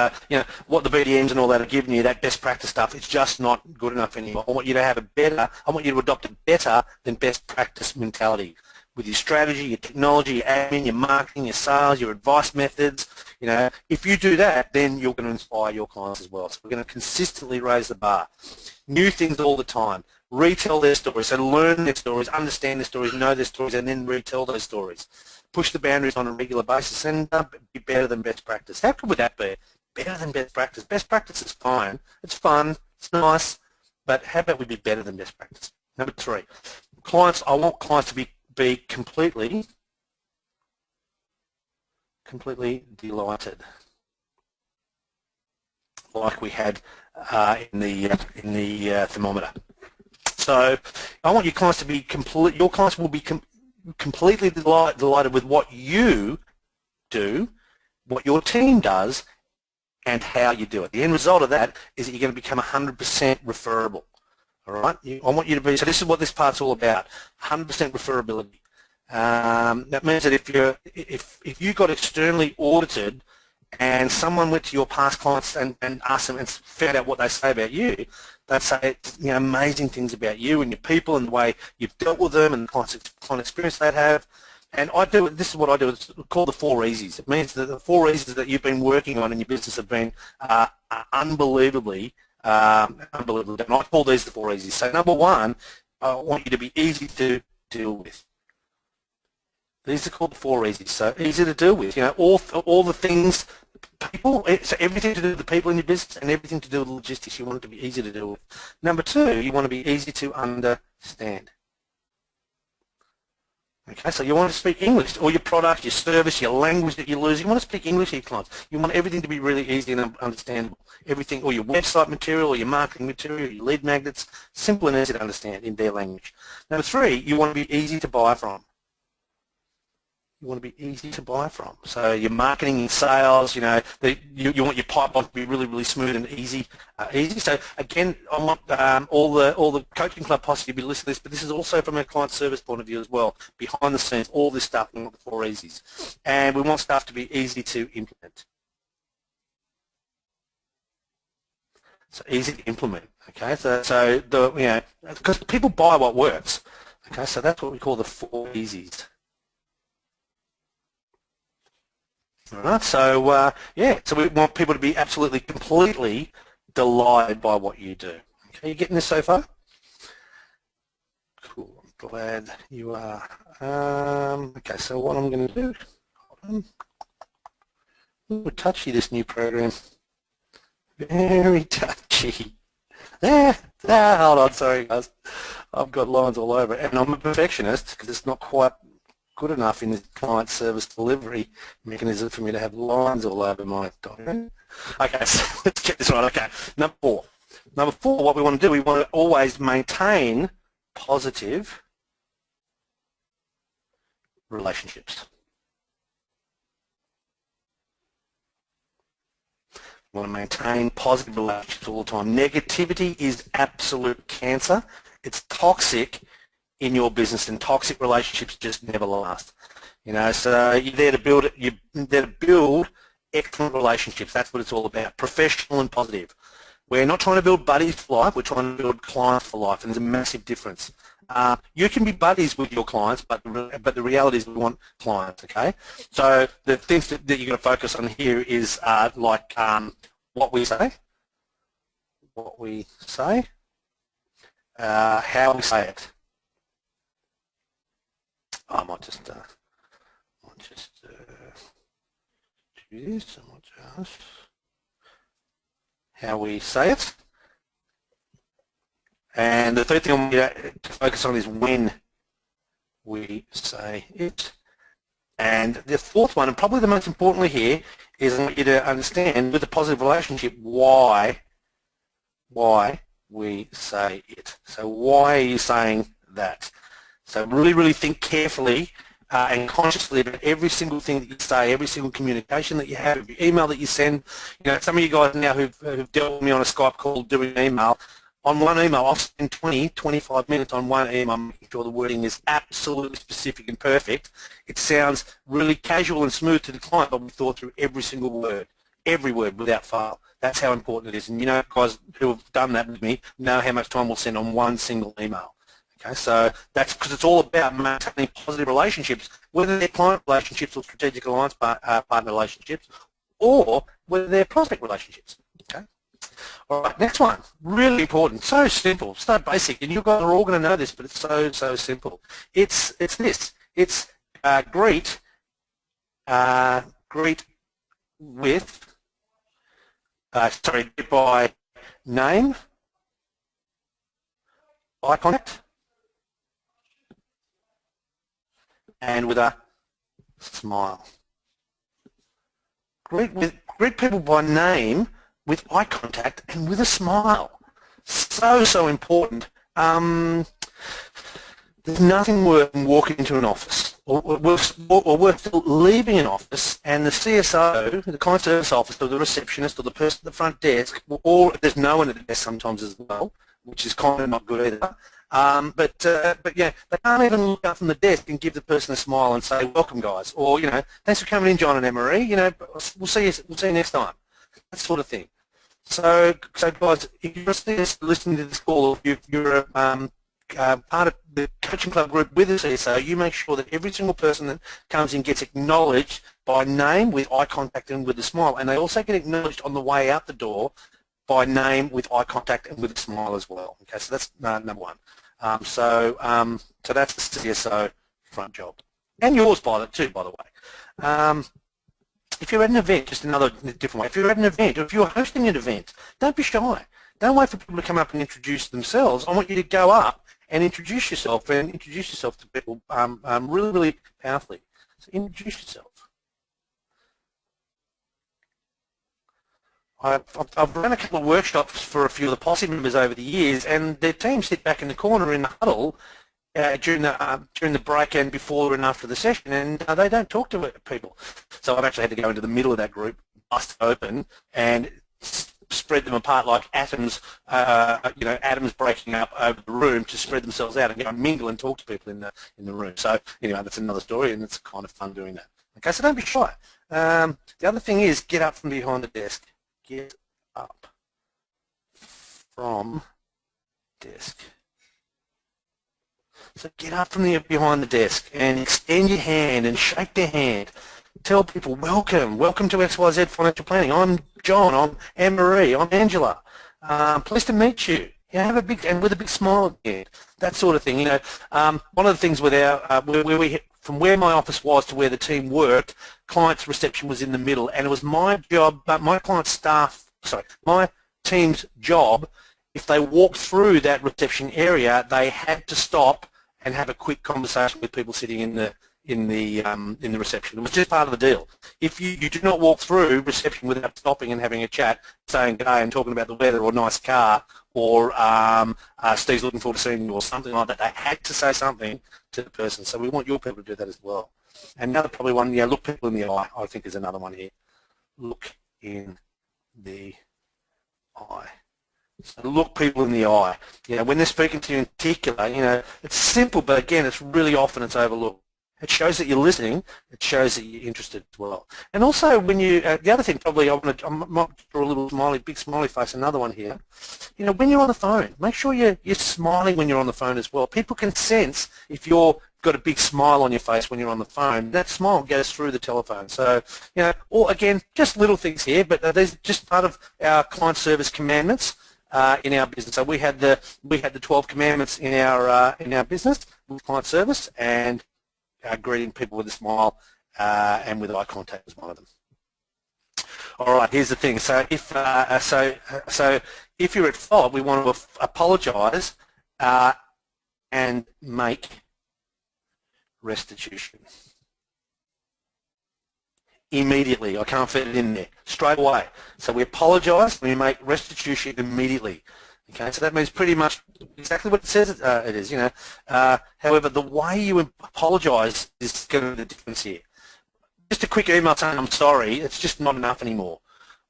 what the BDMs and all that are giving you, that best practice stuff, it's just not good enough anymore. I want you to have I want you to adopt a better than best practice mentality with your strategy, your technology, your admin, your marketing, your sales, your advice methods. If you do that, then you're going to inspire your clients as well. So we're going to consistently raise the bar. New things all the time. Retell their stories. So learn their stories, understand their stories, know their stories, and then retell those stories. Push the boundaries on a regular basis and be better than best practice. How good would that be? Better than best practice. Best practice is fine. It's fun. It's nice. But how about we be better than best practice? Number 3, clients. I want clients to be completely delighted, like we had in the thermometer. So I want your clients to be your clients will be completely delighted with what you do, what your team does, and how you do it. The end result of that is that you're going to become 100% referable. All right, I want you to be. So this is what this part's all about: 100% referability. That means that if you got externally audited and someone went to your past clients and asked them and found out what they say about you, they'd say amazing things about you and your people and the way you've dealt with them and the client experience they'd have. And this is what I do. It's called the 4 Easies. It means that the 4 Easies that you've been working on in your business have been unbelievably unbelievable. And I call these the 4 Easies. So number 1, I want you to be easy to deal with. These are called the 4 Easies. So easy to deal with. All the things, people. So everything to do with the people in your business and everything to do with logistics. You want it to be easy to deal with. Number 2, you want to be easy to understand. Okay, so you want to speak English, or your product, your service, your language that you lose. You want to speak English to your clients. You want everything to be really easy and understandable. Everything, or your website material, or your marketing material, your lead magnets, simple and easy to understand in their language. Number 3, you want to be easy to buy from. You want to be easy to buy from. So your marketing and sales, you want your pipeline to be really, really smooth and easy. So again, I want all the coaching club posse to be listening to this, but this is also from a client service point of view as well. Behind the scenes, all this stuff, we want the 4 Easies, and we want stuff to be easy to implement. So easy to implement. Okay, so because people buy what works. Okay, so that's what we call the 4 Easies. All right, so so we want people to be absolutely, completely delighted by what you do. Okay, you getting this so far? Cool, I'm glad you are. Okay, so what I'm going to do, hold on. Ooh, touchy, this new program. Very touchy. Hold on, sorry guys. I've got lines all over, and I'm a perfectionist because it's not quite good enough in the client service delivery mechanism for me to have lines all over my document. Okay, so let's get this right. Okay, number 4. Number 4, what we want to do, we want to always maintain positive relationships. We want to maintain positive relationships all the time. Negativity is absolute cancer. It's toxic in your business, and toxic relationships just never last. So you're there to build it. You're there to build excellent relationships. That's what it's all about. Professional and positive. We're not trying to build buddies for life. We're trying to build clients for life, and there's a massive difference. You can be buddies with your clients, but the reality is we want clients, okay? So the things that you're going to focus on here is like what we say, how we say it. I might just do this. I might just how we say it. And the third thing I want you to focus on is when we say it. And the fourth one, and probably the most importantly here, is I want you to understand with a positive relationship why we say it. So why are you saying that? So really, really think carefully and consciously about every single thing that you say, every single communication that you have, every email that you send. You know, some of you guys now who've dealt with me on a Skype call doing an email, on one email, I'll spend 20, 25 minutes on one email making sure the wording is absolutely specific and perfect. It sounds really casual and smooth to the client, but we thought through every single word, every word without fail. That's how important it is. And you know, guys who have done that with me know how much time we'll spend on one single email. Okay, so that's because it's all about maintaining positive relationships, whether they're client relationships or strategic alliance partner relationships, or whether they're prospect relationships. Okay. All right, next one, really important, so simple, so basic, and you guys are all going to know this, but it's so simple. It's this. It's greet with, greet by name, eye contact, and with a smile. Greet people by name, with eye contact and with a smile. So important. There's nothing worse than walking into an office or worse still leaving an office and the CSO, the client service officer, or the receptionist, or the person at the front desk, or there's no one at the desk sometimes as well, which is kind of not good either. But yeah, they can't even look up from the desk and give the person a smile and say, "Welcome, guys," or "Thanks for coming in, John and Emery. We'll see you next time." That sort of thing. So guys, if you're listening to this call, if you're part of the coaching club group with the CSO, you make sure that every single person that comes in gets acknowledged by name with eye contact and with a smile, and they also get acknowledged on the way out the door by name with eye contact and with a smile as well. Okay, so that's number one. So that's the CSO front job, and yours by the way. If you're at an event, just another different way, if you're at an event or if you're hosting an event, don't be shy. Don't wait for people to come up and introduce themselves. I want you to go up and introduce yourself to people really, really powerfully. So introduce yourself. I've run a couple of workshops for a few of the posse members over the years, and their teams sit back in the corner in the huddle during the break and before and after the session, and they don't talk to people. So I've actually had to go into the middle of that group, bust room and spread them apart like atoms, atoms breaking up over the room to spread themselves out and go and mingle and talk to people in the room. So anyway, that's another story, and it's kind of fun doing that. Okay, so don't be shy. The other thing is get up from behind the desk. Get up from desk. So get up from behind the desk and extend your hand and shake their hand. Tell people, welcome to XYZ Financial Planning. I'm John, I'm Anne-Marie, I'm Angela. Pleased to meet you. Have a big, and with a big smile at the end. That sort of thing. One of the things with our, from where my office was to where the team worked, client's reception was in the middle, and it was my job, my team's job, if they walked through that reception area, they had to stop and have a quick conversation with people sitting in the reception. It was just part of the deal. If you do not walk through reception without stopping and having a chat, saying good day and talking about the weather or nice car, or Steve's looking forward to seeing you or something like that, they had to say something to the person. So we want your people to do that as well. And another probably one, look people in the eye, I think is another one here. Look in the eye. So look people in the eye. When they're speaking to you in particular, it's simple, but again, it's really often it's overlooked. It shows that you're listening. It shows that you're interested as well. And also, when you, the other thing probably I might draw a little smiley, big smiley face. Another one here. You know, when you're on the phone, make sure you're smiling when you're on the phone as well. People can sense if you're got a big smile on your face when you're on the phone. That smile goes through the telephone. So, you know, or again, just little things here, but these just part of our client service commandments in our business. So we had the 12 commandments in our business with client service, and greeting people with a smile and with eye contact is one of them. All right, here's the thing. So if if you're at fault, we want to apologise and make restitution immediately. I can't fit it in there straight away. So we apologise and we make restitution immediately. Okay, so that means pretty much exactly what it says it is. You know, however, the way you apologise is going to be the difference here. Just a quick email saying I'm sorry. It's just not enough anymore.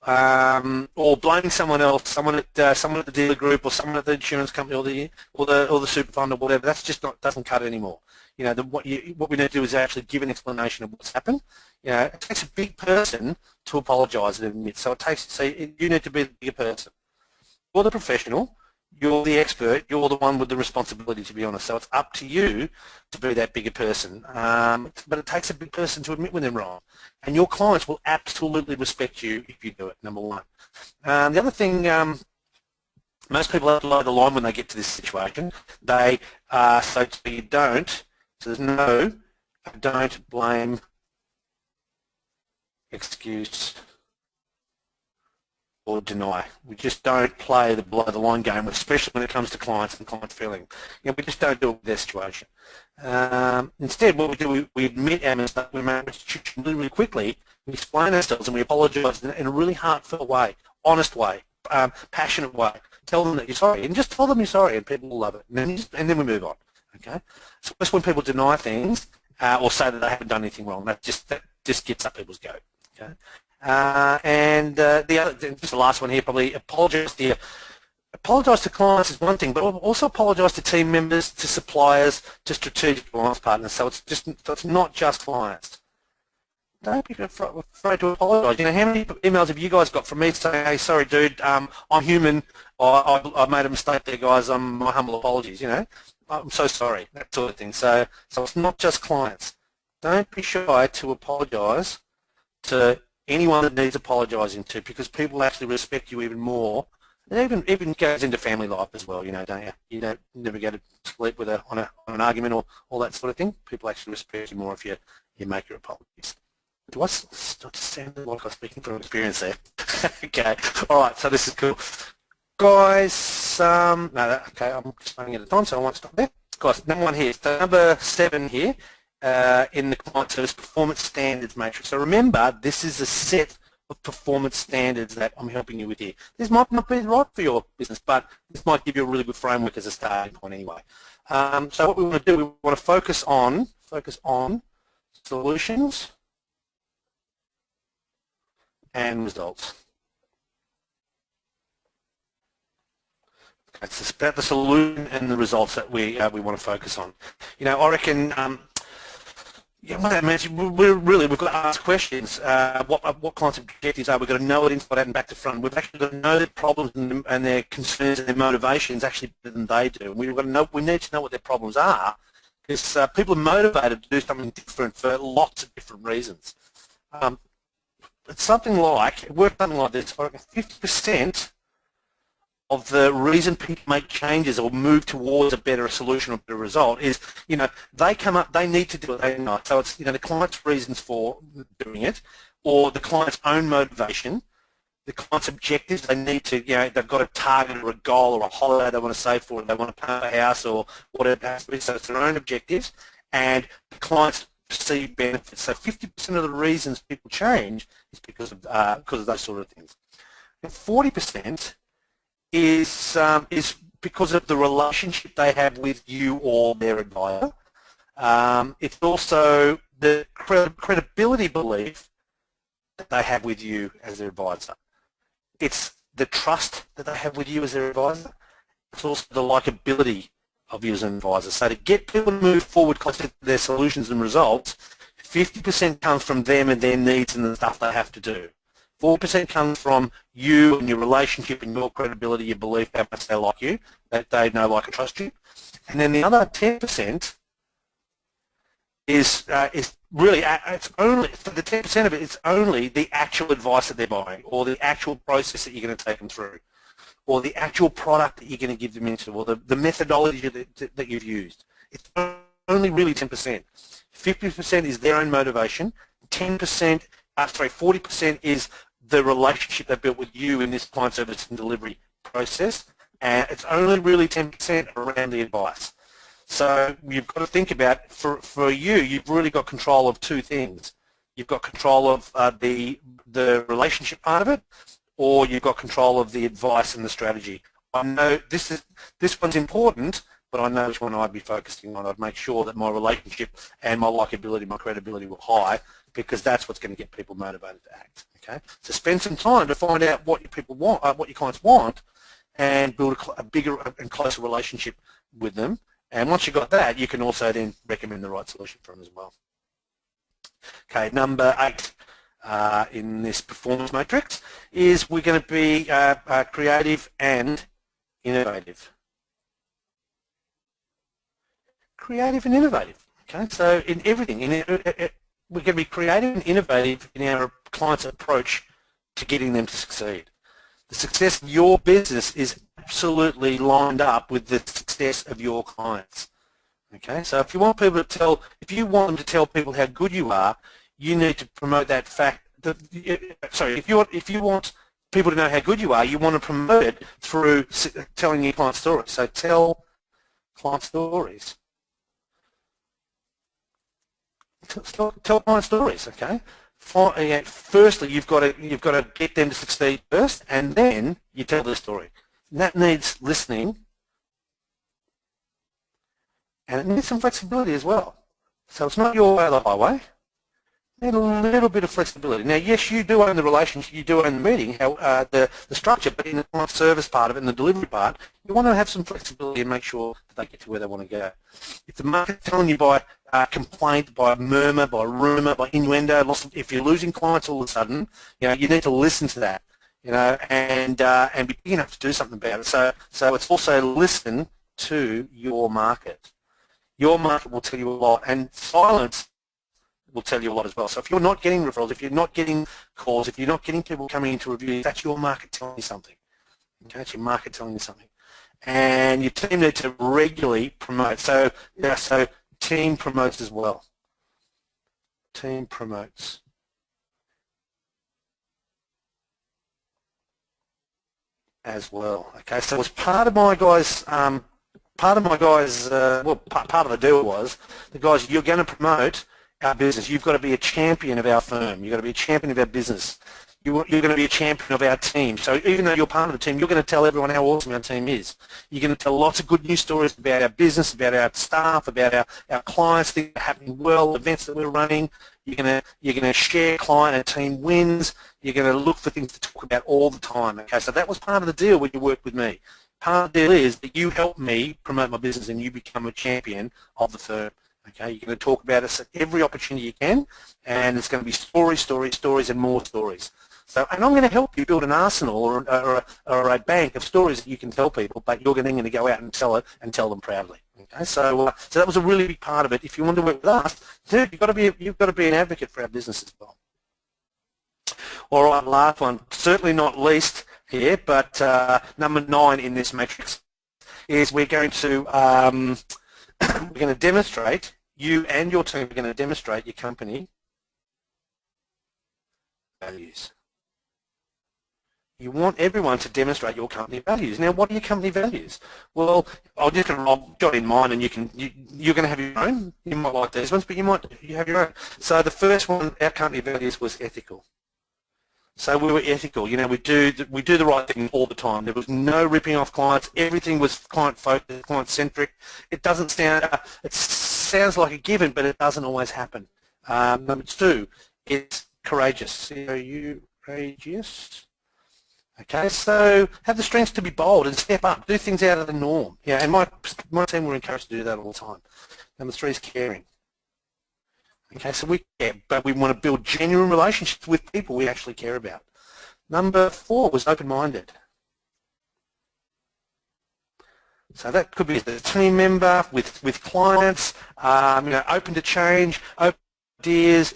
Or blaming someone else, someone at the dealer group, or someone at the insurance company, or the super fund, or whatever. That's just doesn't cut it anymore. You know, what we need to do is actually give an explanation of what's happened. You know, it takes a big person to apologise and admit. So you need to be the bigger person. You're the professional. You're the expert. You're the one with the responsibility, to be honest. So it's up to you to be that bigger person. But it takes a big person to admit when they're wrong. And your clients will absolutely respect you if you do it, number one. The other thing, most people have to lower the line when they get to this situation. They so you don't. So there's no don't, blame, excuse, or deny. We just don't play the below the line game, especially when it comes to clients and client feeling. You know, we just don't do it with their situation. Instead, what we do, we admit our mistake, we make restitution really, really quickly, we explain ourselves and we apologise in a really heartfelt way, honest way, passionate way. Tell them that you're sorry, and just tell them you're sorry, and people will love it. And then we move on. Okay, so just when people deny things or say that they haven't done anything wrong, that just gets up people's goat. Okay, and just the last one here, probably apologise to clients is one thing, but also apologise to team members, to suppliers, to strategic alliance partners. So it's not just clients. Don't be afraid to apologise. You know, how many emails have you guys got from me saying, "Hey, sorry, dude, I'm human. I made a mistake there, guys. My humble apologies." You know, I'm so sorry, that sort of thing. So it's not just clients. Don't be shy to apologise to anyone that needs apologising to, because people actually respect you even more. And even goes into family life as well, you know, don't you? You don't never go to sleep with on an argument or all that sort of thing. People actually respect you more if you make your apologies. Do I sound like I'm speaking from experience there? Okay, all right, so this is cool. Guys, okay, I'm just running out of time, so I won't stop there. Guys, number one here, so number 7 here in the client service performance standards matrix. So remember, this is a set of performance standards that I'm helping you with here. This might not be right for your business, but this might give you a really good framework as a starting point anyway. So what we want to do, we want to focus on solutions and results. Okay, it's about the solution and the results that we want to focus on. You know, I reckon. Yeah, what that means, we've got to ask questions. What clients' objectives are? We've got to know it inside out and back to front. We've actually got to know their problems and their concerns and their motivations actually better than they do. We need to know what their problems are, because people are motivated to do something different for lots of different reasons. It's something like, it works something like this. 50% of the reason people make changes or move towards a better solution or better result is, you know, they come up, they need to do it, they know. So it's, you know, the client's reasons for doing it, or the client's own motivation, the client's objectives. They need to, you know, they've got a target or a goal or a holiday they want to save for, they want to pay a house or whatever it has to be. So it's their own objectives and the client's perceived benefits. So 50% of the reasons people change is because of those sort of things. And 40% is because of the relationship they have with you or their advisor. It's also the credibility belief that they have with you as their advisor. It's the trust that they have with you as their advisor. It's also the likability of you as an advisor. So to get people to move forward closer to their solutions and results, 50% comes from them and their needs and the stuff they have to do. 40% comes from you and your relationship and your credibility, your belief, how much they like you, that they know, like, and trust you. And then the other 10% is really, it's only, for the 10% of it, it's only the actual advice that they're buying, or the actual process that you're going to take them through, or the actual product that you're going to give them into, or the methodology that you've used. It's only really 10%. 50% is their own motivation. 40% is the relationship they built with you in this client service and delivery process, and it's only really 10% around the advice. So you've got to think about, for you, you've really got control of two things. You've got control of the relationship part of it, or you've got control of the advice and the strategy. I know this one's important, but I know which one I'd be focusing on. I'd make sure that my relationship and my likability, my credibility were high, because that's what's going to get people motivated to act. Okay, so spend some time to find out what your people want, what your clients want, and build a bigger and closer relationship with them. And once you've got that, you can also then recommend the right solution for them as well. Okay, number 8 in this performance matrix is we're going to be creative and innovative. Creative and innovative. Okay, so in everything, we're going to be creative and innovative in our clients' approach to getting them to succeed. The success of your business is absolutely lined up with the success of your clients. Okay, so if you want people to want them to tell people how good you are, you need to promote that fact. If you want people to know how good you are, you want to promote it through telling your client stories. So tell client stories. Tell client stories. Okay. Firstly, you've got to get them to succeed first, and then you tell their story. And that needs listening, and it needs some flexibility as well. So it's not your way or the highway. You need a little bit of flexibility. Now, yes, you do own the relationship, you do own the meeting, the structure, but in the client service part of it and the delivery part, you want to have some flexibility and make sure that they get to where they want to go. If the market's telling you by complaint, by murmur, by rumour, by innuendo, if you're losing clients all of a sudden, you need to listen to that, and be big enough to do something about it. So it's also listen to your market. Your market will tell you a lot, and silence will tell you a lot as well. So if you're not getting referrals, if you're not getting calls, if you're not getting people coming into reviews, that's your market telling you something. Okay, it's your market telling you something. And your team need to regularly promote. So team promotes as well. Team promotes. As well. Okay, so as part of my guys' part of the deal was the guys, you're going to promote our business. You've got to be a champion of our firm. You've got to be a champion of our business. You're going to be a champion of our team. So even though you're part of the team, you're going to tell everyone how awesome our team is. You're going to tell lots of good news stories about our business, about our staff, about our clients, things that are happening well, events that we're running. You're going to share client and team wins. You're going to look for things to talk about all the time. Okay, so that was part of the deal when you worked with me. Part of the deal is that you help me promote my business and you become a champion of the firm. Okay, you're going to talk about us at every opportunity you can, and it's going to be stories, stories, stories, and more stories. So, and I'm going to help you build an arsenal or a bank of stories that you can tell people, but you're then going to go out and tell it and tell them proudly. Okay, so that was a really big part of it. If you want to work with us, dude, you've got to be an advocate for our business as well. All right, last one, certainly not least here, but number 9 in this matrix is we're going to demonstrate, you and your team are going to demonstrate your company values. You want everyone to demonstrate your company values. Now, what are your company values? Well, I'll jot in mine, and you're going to have your own. You might like these ones, but you have your own. So the first one, our company values was ethical. So we were ethical. We do the right thing all the time. There was no ripping off clients. Everything was client focused, client centric. It sounds like a given, but it doesn't always happen. Number 2, it's courageous. C-O-U, courageous. Okay, so have the strength to be bold and step up, do things out of the norm. Yeah, and my team were encouraged to do that all the time. Number 3 is caring. Okay, so we care, but we want to build genuine relationships with people we actually care about. Number 4 was open-minded. So that could be as a team member, with clients, open to change, open to ideas,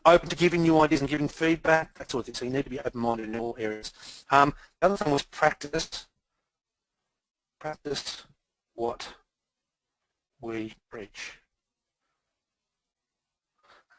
open to giving new ideas and giving feedback, that sort of thing. So you need to be open-minded in all areas. The other thing was practice what we preach.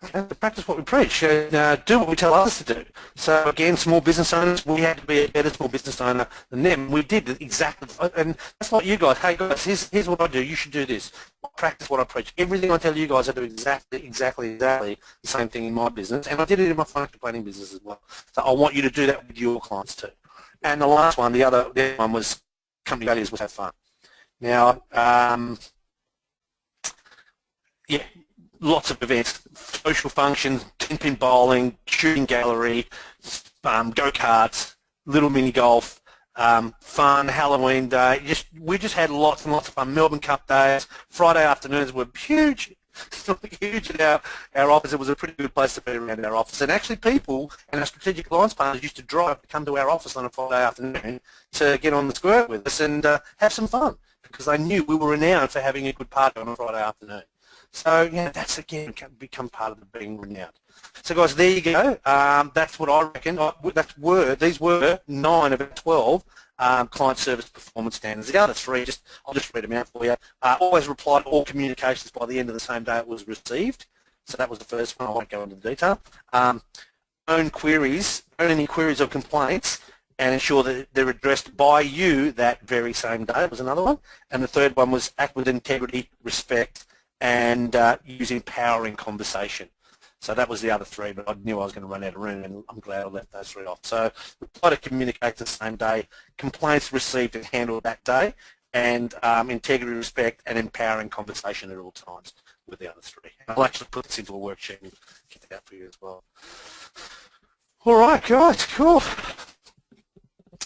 Okay, to practice what we preach, do what we tell others to do. So again, small business owners, we had to be a better small business owner than them. We did exactly, and that's like you guys. Hey guys, here's what I do. You should do this. I practice what I preach. Everything I tell you guys, I do exactly the same thing in my business, and I did it in my financial planning business as well. So I want you to do that with your clients too. And the last one, the other one was company values was have fun. Now, yeah. Lots of events, social functions, 10-pin bowling, shooting gallery, go-karts, little mini golf, fun, Halloween day. We just had lots and lots of fun. Melbourne Cup days, Friday afternoons were huge. Huge at our office. It was a pretty good place to be around our office. And actually people and our strategic alliance partners used to drive to come to our office on a Friday afternoon to get on the square with us and have some fun, because they knew we were renowned for having a good party on a Friday afternoon. So, yeah, that's, again, become part of the being renowned. So, guys, there you go. That's what I reckon. These were 9 of our 12 client service performance standards. The other 3, I'll just read them out for you. Always reply to all communications by the end of the same day it was received. So that was the first one. I won't go into detail. Own any queries or complaints, and ensure that they're addressed by you that very same day was another one. And the third one was act with integrity, respect, and use empowering conversation. So that was the other 3, but I knew I was going to run out of room, and I'm glad I left those 3 off. So reply to communicate the same day, complaints received and handled that day, and integrity, respect, and empowering conversation at all times with the other 3. And I'll actually put this into a worksheet and get that out for you as well. All right, guys, cool.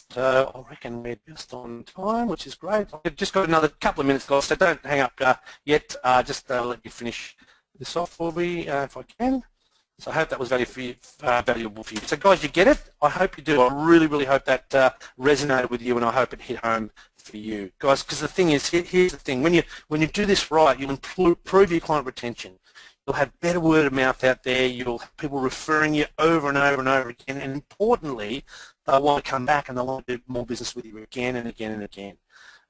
So I reckon we're just on time, which is great. I've just got another couple of minutes, guys, so don't hang up yet. Just let you finish this off for me if I can. So I hope that was valuable for you. So, guys, you get it? I hope you do. I really, really hope that resonated with you, and I hope it hit home for you. Guys, because the thing is, here's the thing. When you do this right, you'll improve your client retention. You'll have better word of mouth out there. You'll have people referring you over and over and over again. And importantly, they'll want to come back and they'll want to do more business with you again and again and again.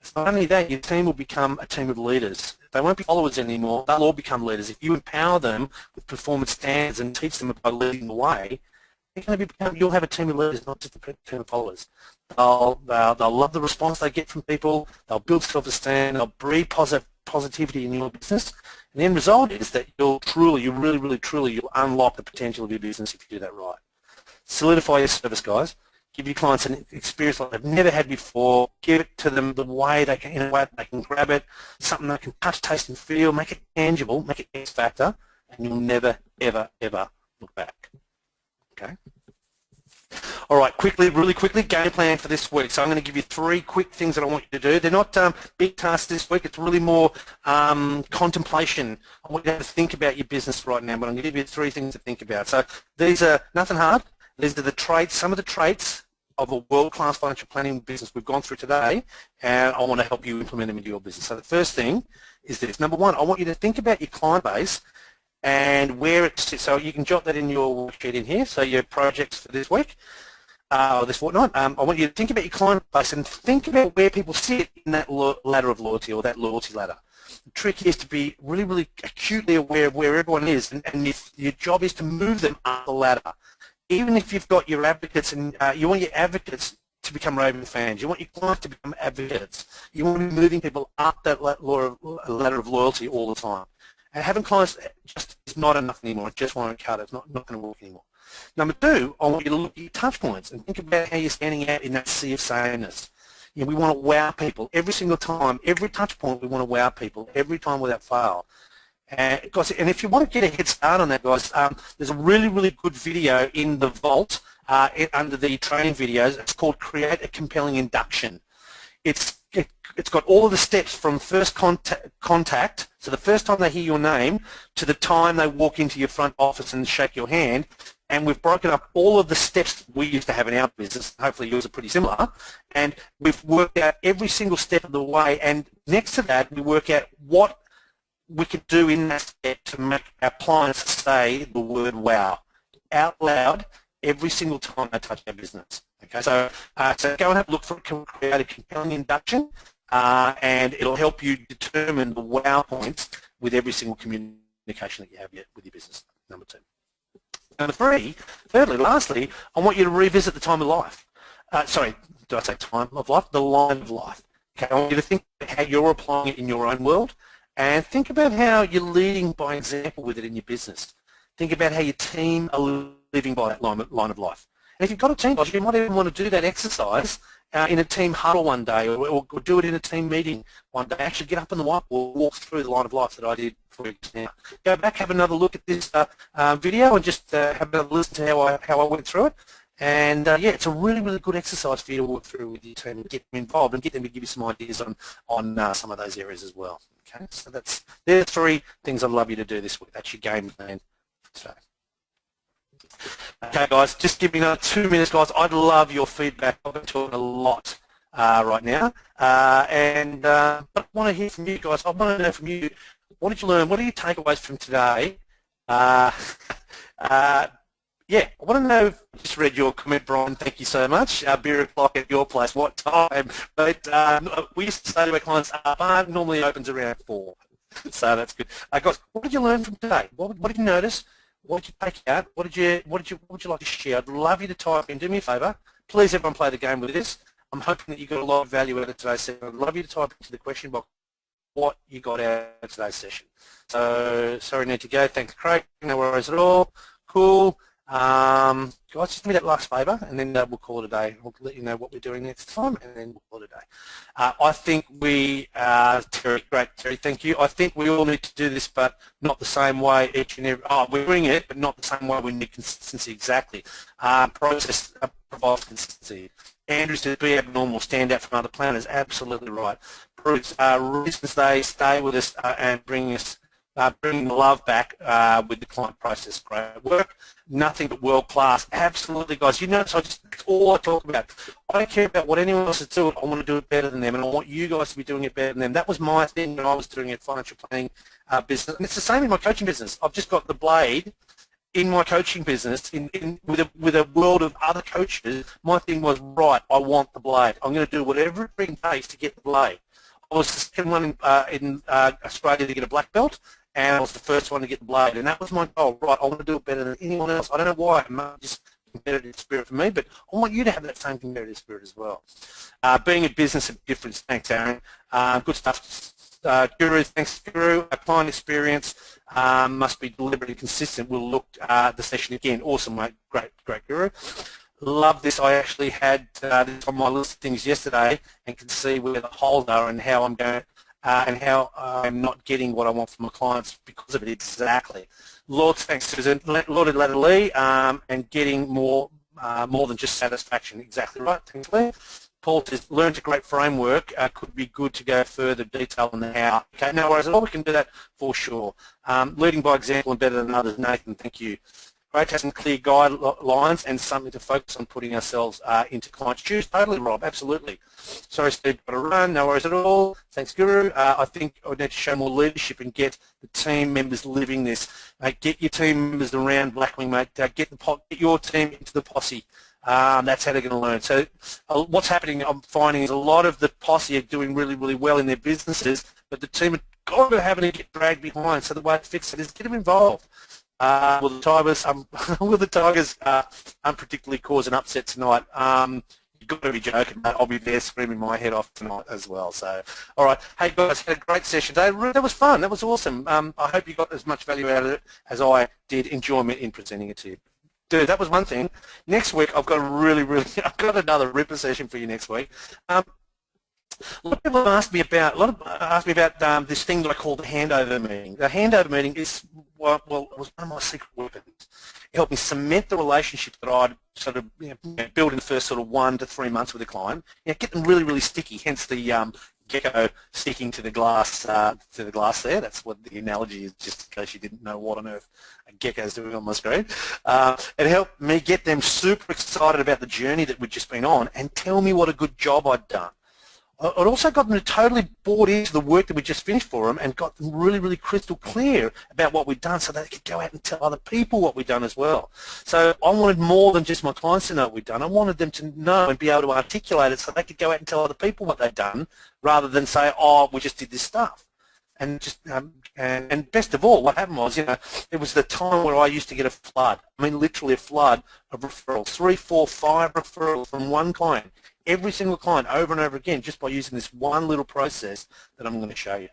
It's not only that, your team will become a team of leaders. They won't be followers anymore. They'll all become leaders. If you empower them with performance standards and teach them about leading the way, you'll have a team of leaders, not just a team of followers. They'll love the response they get from people. They'll build self-esteem. They'll breed positivity in your business. And the end result is that you'll unlock the potential of your business if you do that right. Solidify your service, guys. Give your clients an experience like they've never had before. Give it to them the way they can, in a way they can grab it, something they can touch, taste, and feel. Make it tangible, make it X factor, and you'll never, ever, ever look back. Okay. All right, really quickly, game plan for this week. So I'm going to give you 3 quick things that I want you to do. They're not big tasks this week. It's really more contemplation. I want you to think about your business right now, but I'm going to give you 3 things to think about. So these are nothing hard. These are the traits, some of the traits of a world-class financial planning business we've gone through today, and I want to help you implement them into your business. So the first thing is this. Number 1, I want you to think about your client base and where it sits. So you can jot that in your worksheet in here, so your projects for this week or this fortnight. I want you to think about your client base and think about where people sit in that ladder of loyalty, or that loyalty ladder. The trick is to be really, really acutely aware of where everyone is, and your job is to move them up the ladder. Even if you've got your advocates, and you want your advocates to become raving fans, you want your clients to become advocates, you want to be moving people up that ladder of loyalty all the time. And having clients just is not enough anymore. It just won't cut it. It's not going to work anymore. Number 2, I want you to look at your touch points and think about how you're standing out in that sea of sameness. You know, we want to wow people every single time. Every touch point, we want to wow people every time without fail. Guys, and if you want to get a head start on that, guys, there's a really, really good video in the vault under the training videos. It's called Create a Compelling Induction. It's got all of the steps from first contact, so the first time they hear your name, to the time they walk into your front office and shake your hand. And we've broken up all of the steps we used to have in our business. Hopefully yours are pretty similar. And we've worked out every single step of the way. And next to that, we work out what we could do in that step to make our clients say the word wow out loud every single time they touch our business. Okay, so go and have a look for Create a Compelling Induction, and it'll help you determine the wow points with every single communication that you have with your business. Number 2. Number 3, thirdly, lastly, I want you to revisit the time of life. Sorry, did I say time of life? The line of life. Okay, I want you to think about how you're applying it in your own world, and think about how you're leading by example with it in your business. Think about how your team are living by that line of life. And if you've got a team, you might even want to do that exercise in a team huddle one day, or do it in a team meeting one day. Actually get up on the whiteboard, walk through the line of life that I did for you now. Go back, have another look at this video, and just have another listen to how I went through it. And yeah, it's a really, really good exercise for you to work through with your team and get them involved and get them to give you some ideas on some of those areas as well. Okay, so there's 3 things I'd love you to do this week. That's your game plan for today. Okay, guys, just give me another 2 minutes, guys. I'd love your feedback. I've been talking a lot right now, but I want to hear from you guys. I want to know from you, what did you learn? What are your takeaways from today? Yeah, I want to know, I just read your comment, Brian, thank you so much. Beer o'clock at your place, what time? But we used to say to our clients, bar normally opens around 4, so that's good. Guys, what did you learn from today? What did you notice? What did you take out? What would you like to share? I'd love you to type in. Do me a favour. Please, everyone, play the game with this. I'm hoping that you got a lot of value out of today's session. I'd love you to type into the question box what you got out of today's session. So, sorry, need to go. Thanks, Craig. No worries at all. Cool. Guys, just do me that last favour, and then we'll call it a day. We'll let you know what we're doing next time, and then we'll call it a day. I think Terry, great, Terry, thank you. I think we all need to do this, but not the same way each and every. We're doing it, but not the same way. We need consistency, exactly. Process provides consistency. Andrew says, be abnormal, stand out from other planners. Absolutely right. Bruce, reasons they stay with us and bring the love back with the client process. Great work. Nothing but world class. Absolutely, guys. You know, so that's all I talk about. I don't care about what anyone else is doing. I want to do it better than them, and I want you guys to be doing it better than them. That was my thing when I was doing it, financial planning business. And it's the same in my coaching business. I've just got the blade in my coaching business, with a world of other coaches. My thing was, right, I want the blade. I'm going to do whatever it takes to get the blade. I was the second one in Australia to get a black belt, and I was the first one to get the blade, and that was my goal. Right, I want to do it better than anyone else. I don't know why. It might just competitive spirit for me, but I want you to have that same competitive spirit as well. Being a business of difference. Thanks, Aaron. Good stuff. Guru, thanks, Guru. Our client experience must be deliberate and consistent. We'll look at the session again. Awesome, mate. Great, Guru. Love this. I actually had this on my list of things yesterday and can see where the holes are and how I'm going and how I'm not getting what I want from my clients because of it. Exactly. Lord, thanks, Susan. Lord Lee, and getting more than just satisfaction. Exactly right. Thanks, Lee. Paul says, learn a great framework. Could be good to go further detail on the how. Okay, no worries at all. We can do that for sure. Leading by example and better than others. Nathan, thank you. Great to have some clear guidelines and something to focus on putting ourselves into clients' shoes. Totally, Rob. Absolutely. Sorry, Steve, got to run. No worries at all. Thanks, Guru. I think I need to show more leadership and get the team members living this. Get your team members around Blackwing, mate. Get your team into the posse. That's how they're going to learn. So what's happening, I'm finding, is a lot of the posse are doing really, really well in their businesses, but the team are having to get dragged behind. So the way to fix it is get them involved. Will the Tigers unpredictably cause an upset tonight? You've got to be joking, mate. I'll be there screaming my head off tonight as well. So, all right. Hey, guys, had a great session today. That was fun. That was awesome. I hope you got as much value out of it as I did, enjoyment in presenting it to you. Dude, that was one thing. Next week, I've got I've got another ripper session for you next week. A lot of people have asked me about this thing that I call the handover meeting. The handover meeting is was one of my secret weapons. It helped me cement the relationship that I'd sort of build in the first sort of 1 to 3 months with a client. Get them really, really sticky. Hence the gecko sticking to the glass there. That's what the analogy is, just in case you didn't know what on earth a gecko is doing on my screen. It helped me get them super excited about the journey that we'd just been on and tell me what a good job I'd done. It also got them to totally bought into the work that we just finished for them and got them really, really crystal clear about what we'd done so they could go out and tell other people what we'd done as well. So I wanted more than just my clients to know what we'd done. I wanted them to know and be able to articulate it so they could go out and tell other people what they'd done rather than say, oh, we just did this stuff. And just and best of all, what happened was, it was the time where I used to get a flood. I mean, literally a flood of referrals, 3, 4, 5 referrals from one client. Every single client over and over again just by using this one little process that I'm going to show you.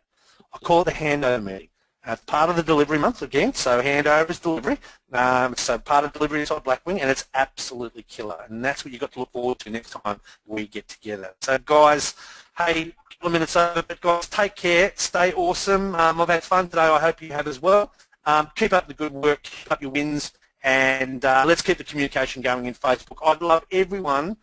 I call it the handover meeting. It's part of the delivery month again, so handover is delivery. So part of delivery inside Blackwing, and it's absolutely killer. And that's what you've got to look forward to next time we get together. So guys, hey, a couple of minutes over, but guys, take care, stay awesome. I've had fun today, I hope you have as well. Keep up the good work, keep up your wins, and let's keep the communication going in Facebook. I'd love everyone,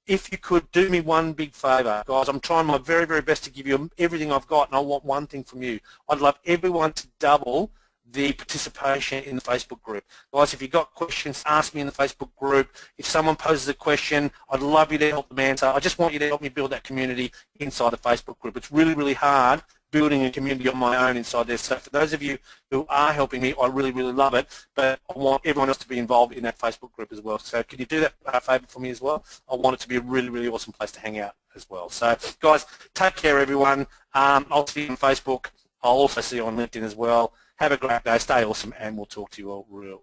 if you could do me one big favour, guys. I'm trying my very, very best to give you everything I've got, and I want one thing from you. I'd love everyone to double the participation in the Facebook group. Guys, if you've got questions, ask me in the Facebook group. If someone poses a question, I'd love you to help them answer. I just want you to help me build that community inside the Facebook group. It's really, really hard building a community on my own inside there. So for those of you who are helping me, I really, really love it, but I want everyone else to be involved in that Facebook group as well. So can you do that favour for me as well? I want it to be a really, really awesome place to hang out as well. So guys, take care everyone. I'll see you on Facebook. I'll also see you on LinkedIn as well. Have a great day, stay awesome, and we'll talk to you all real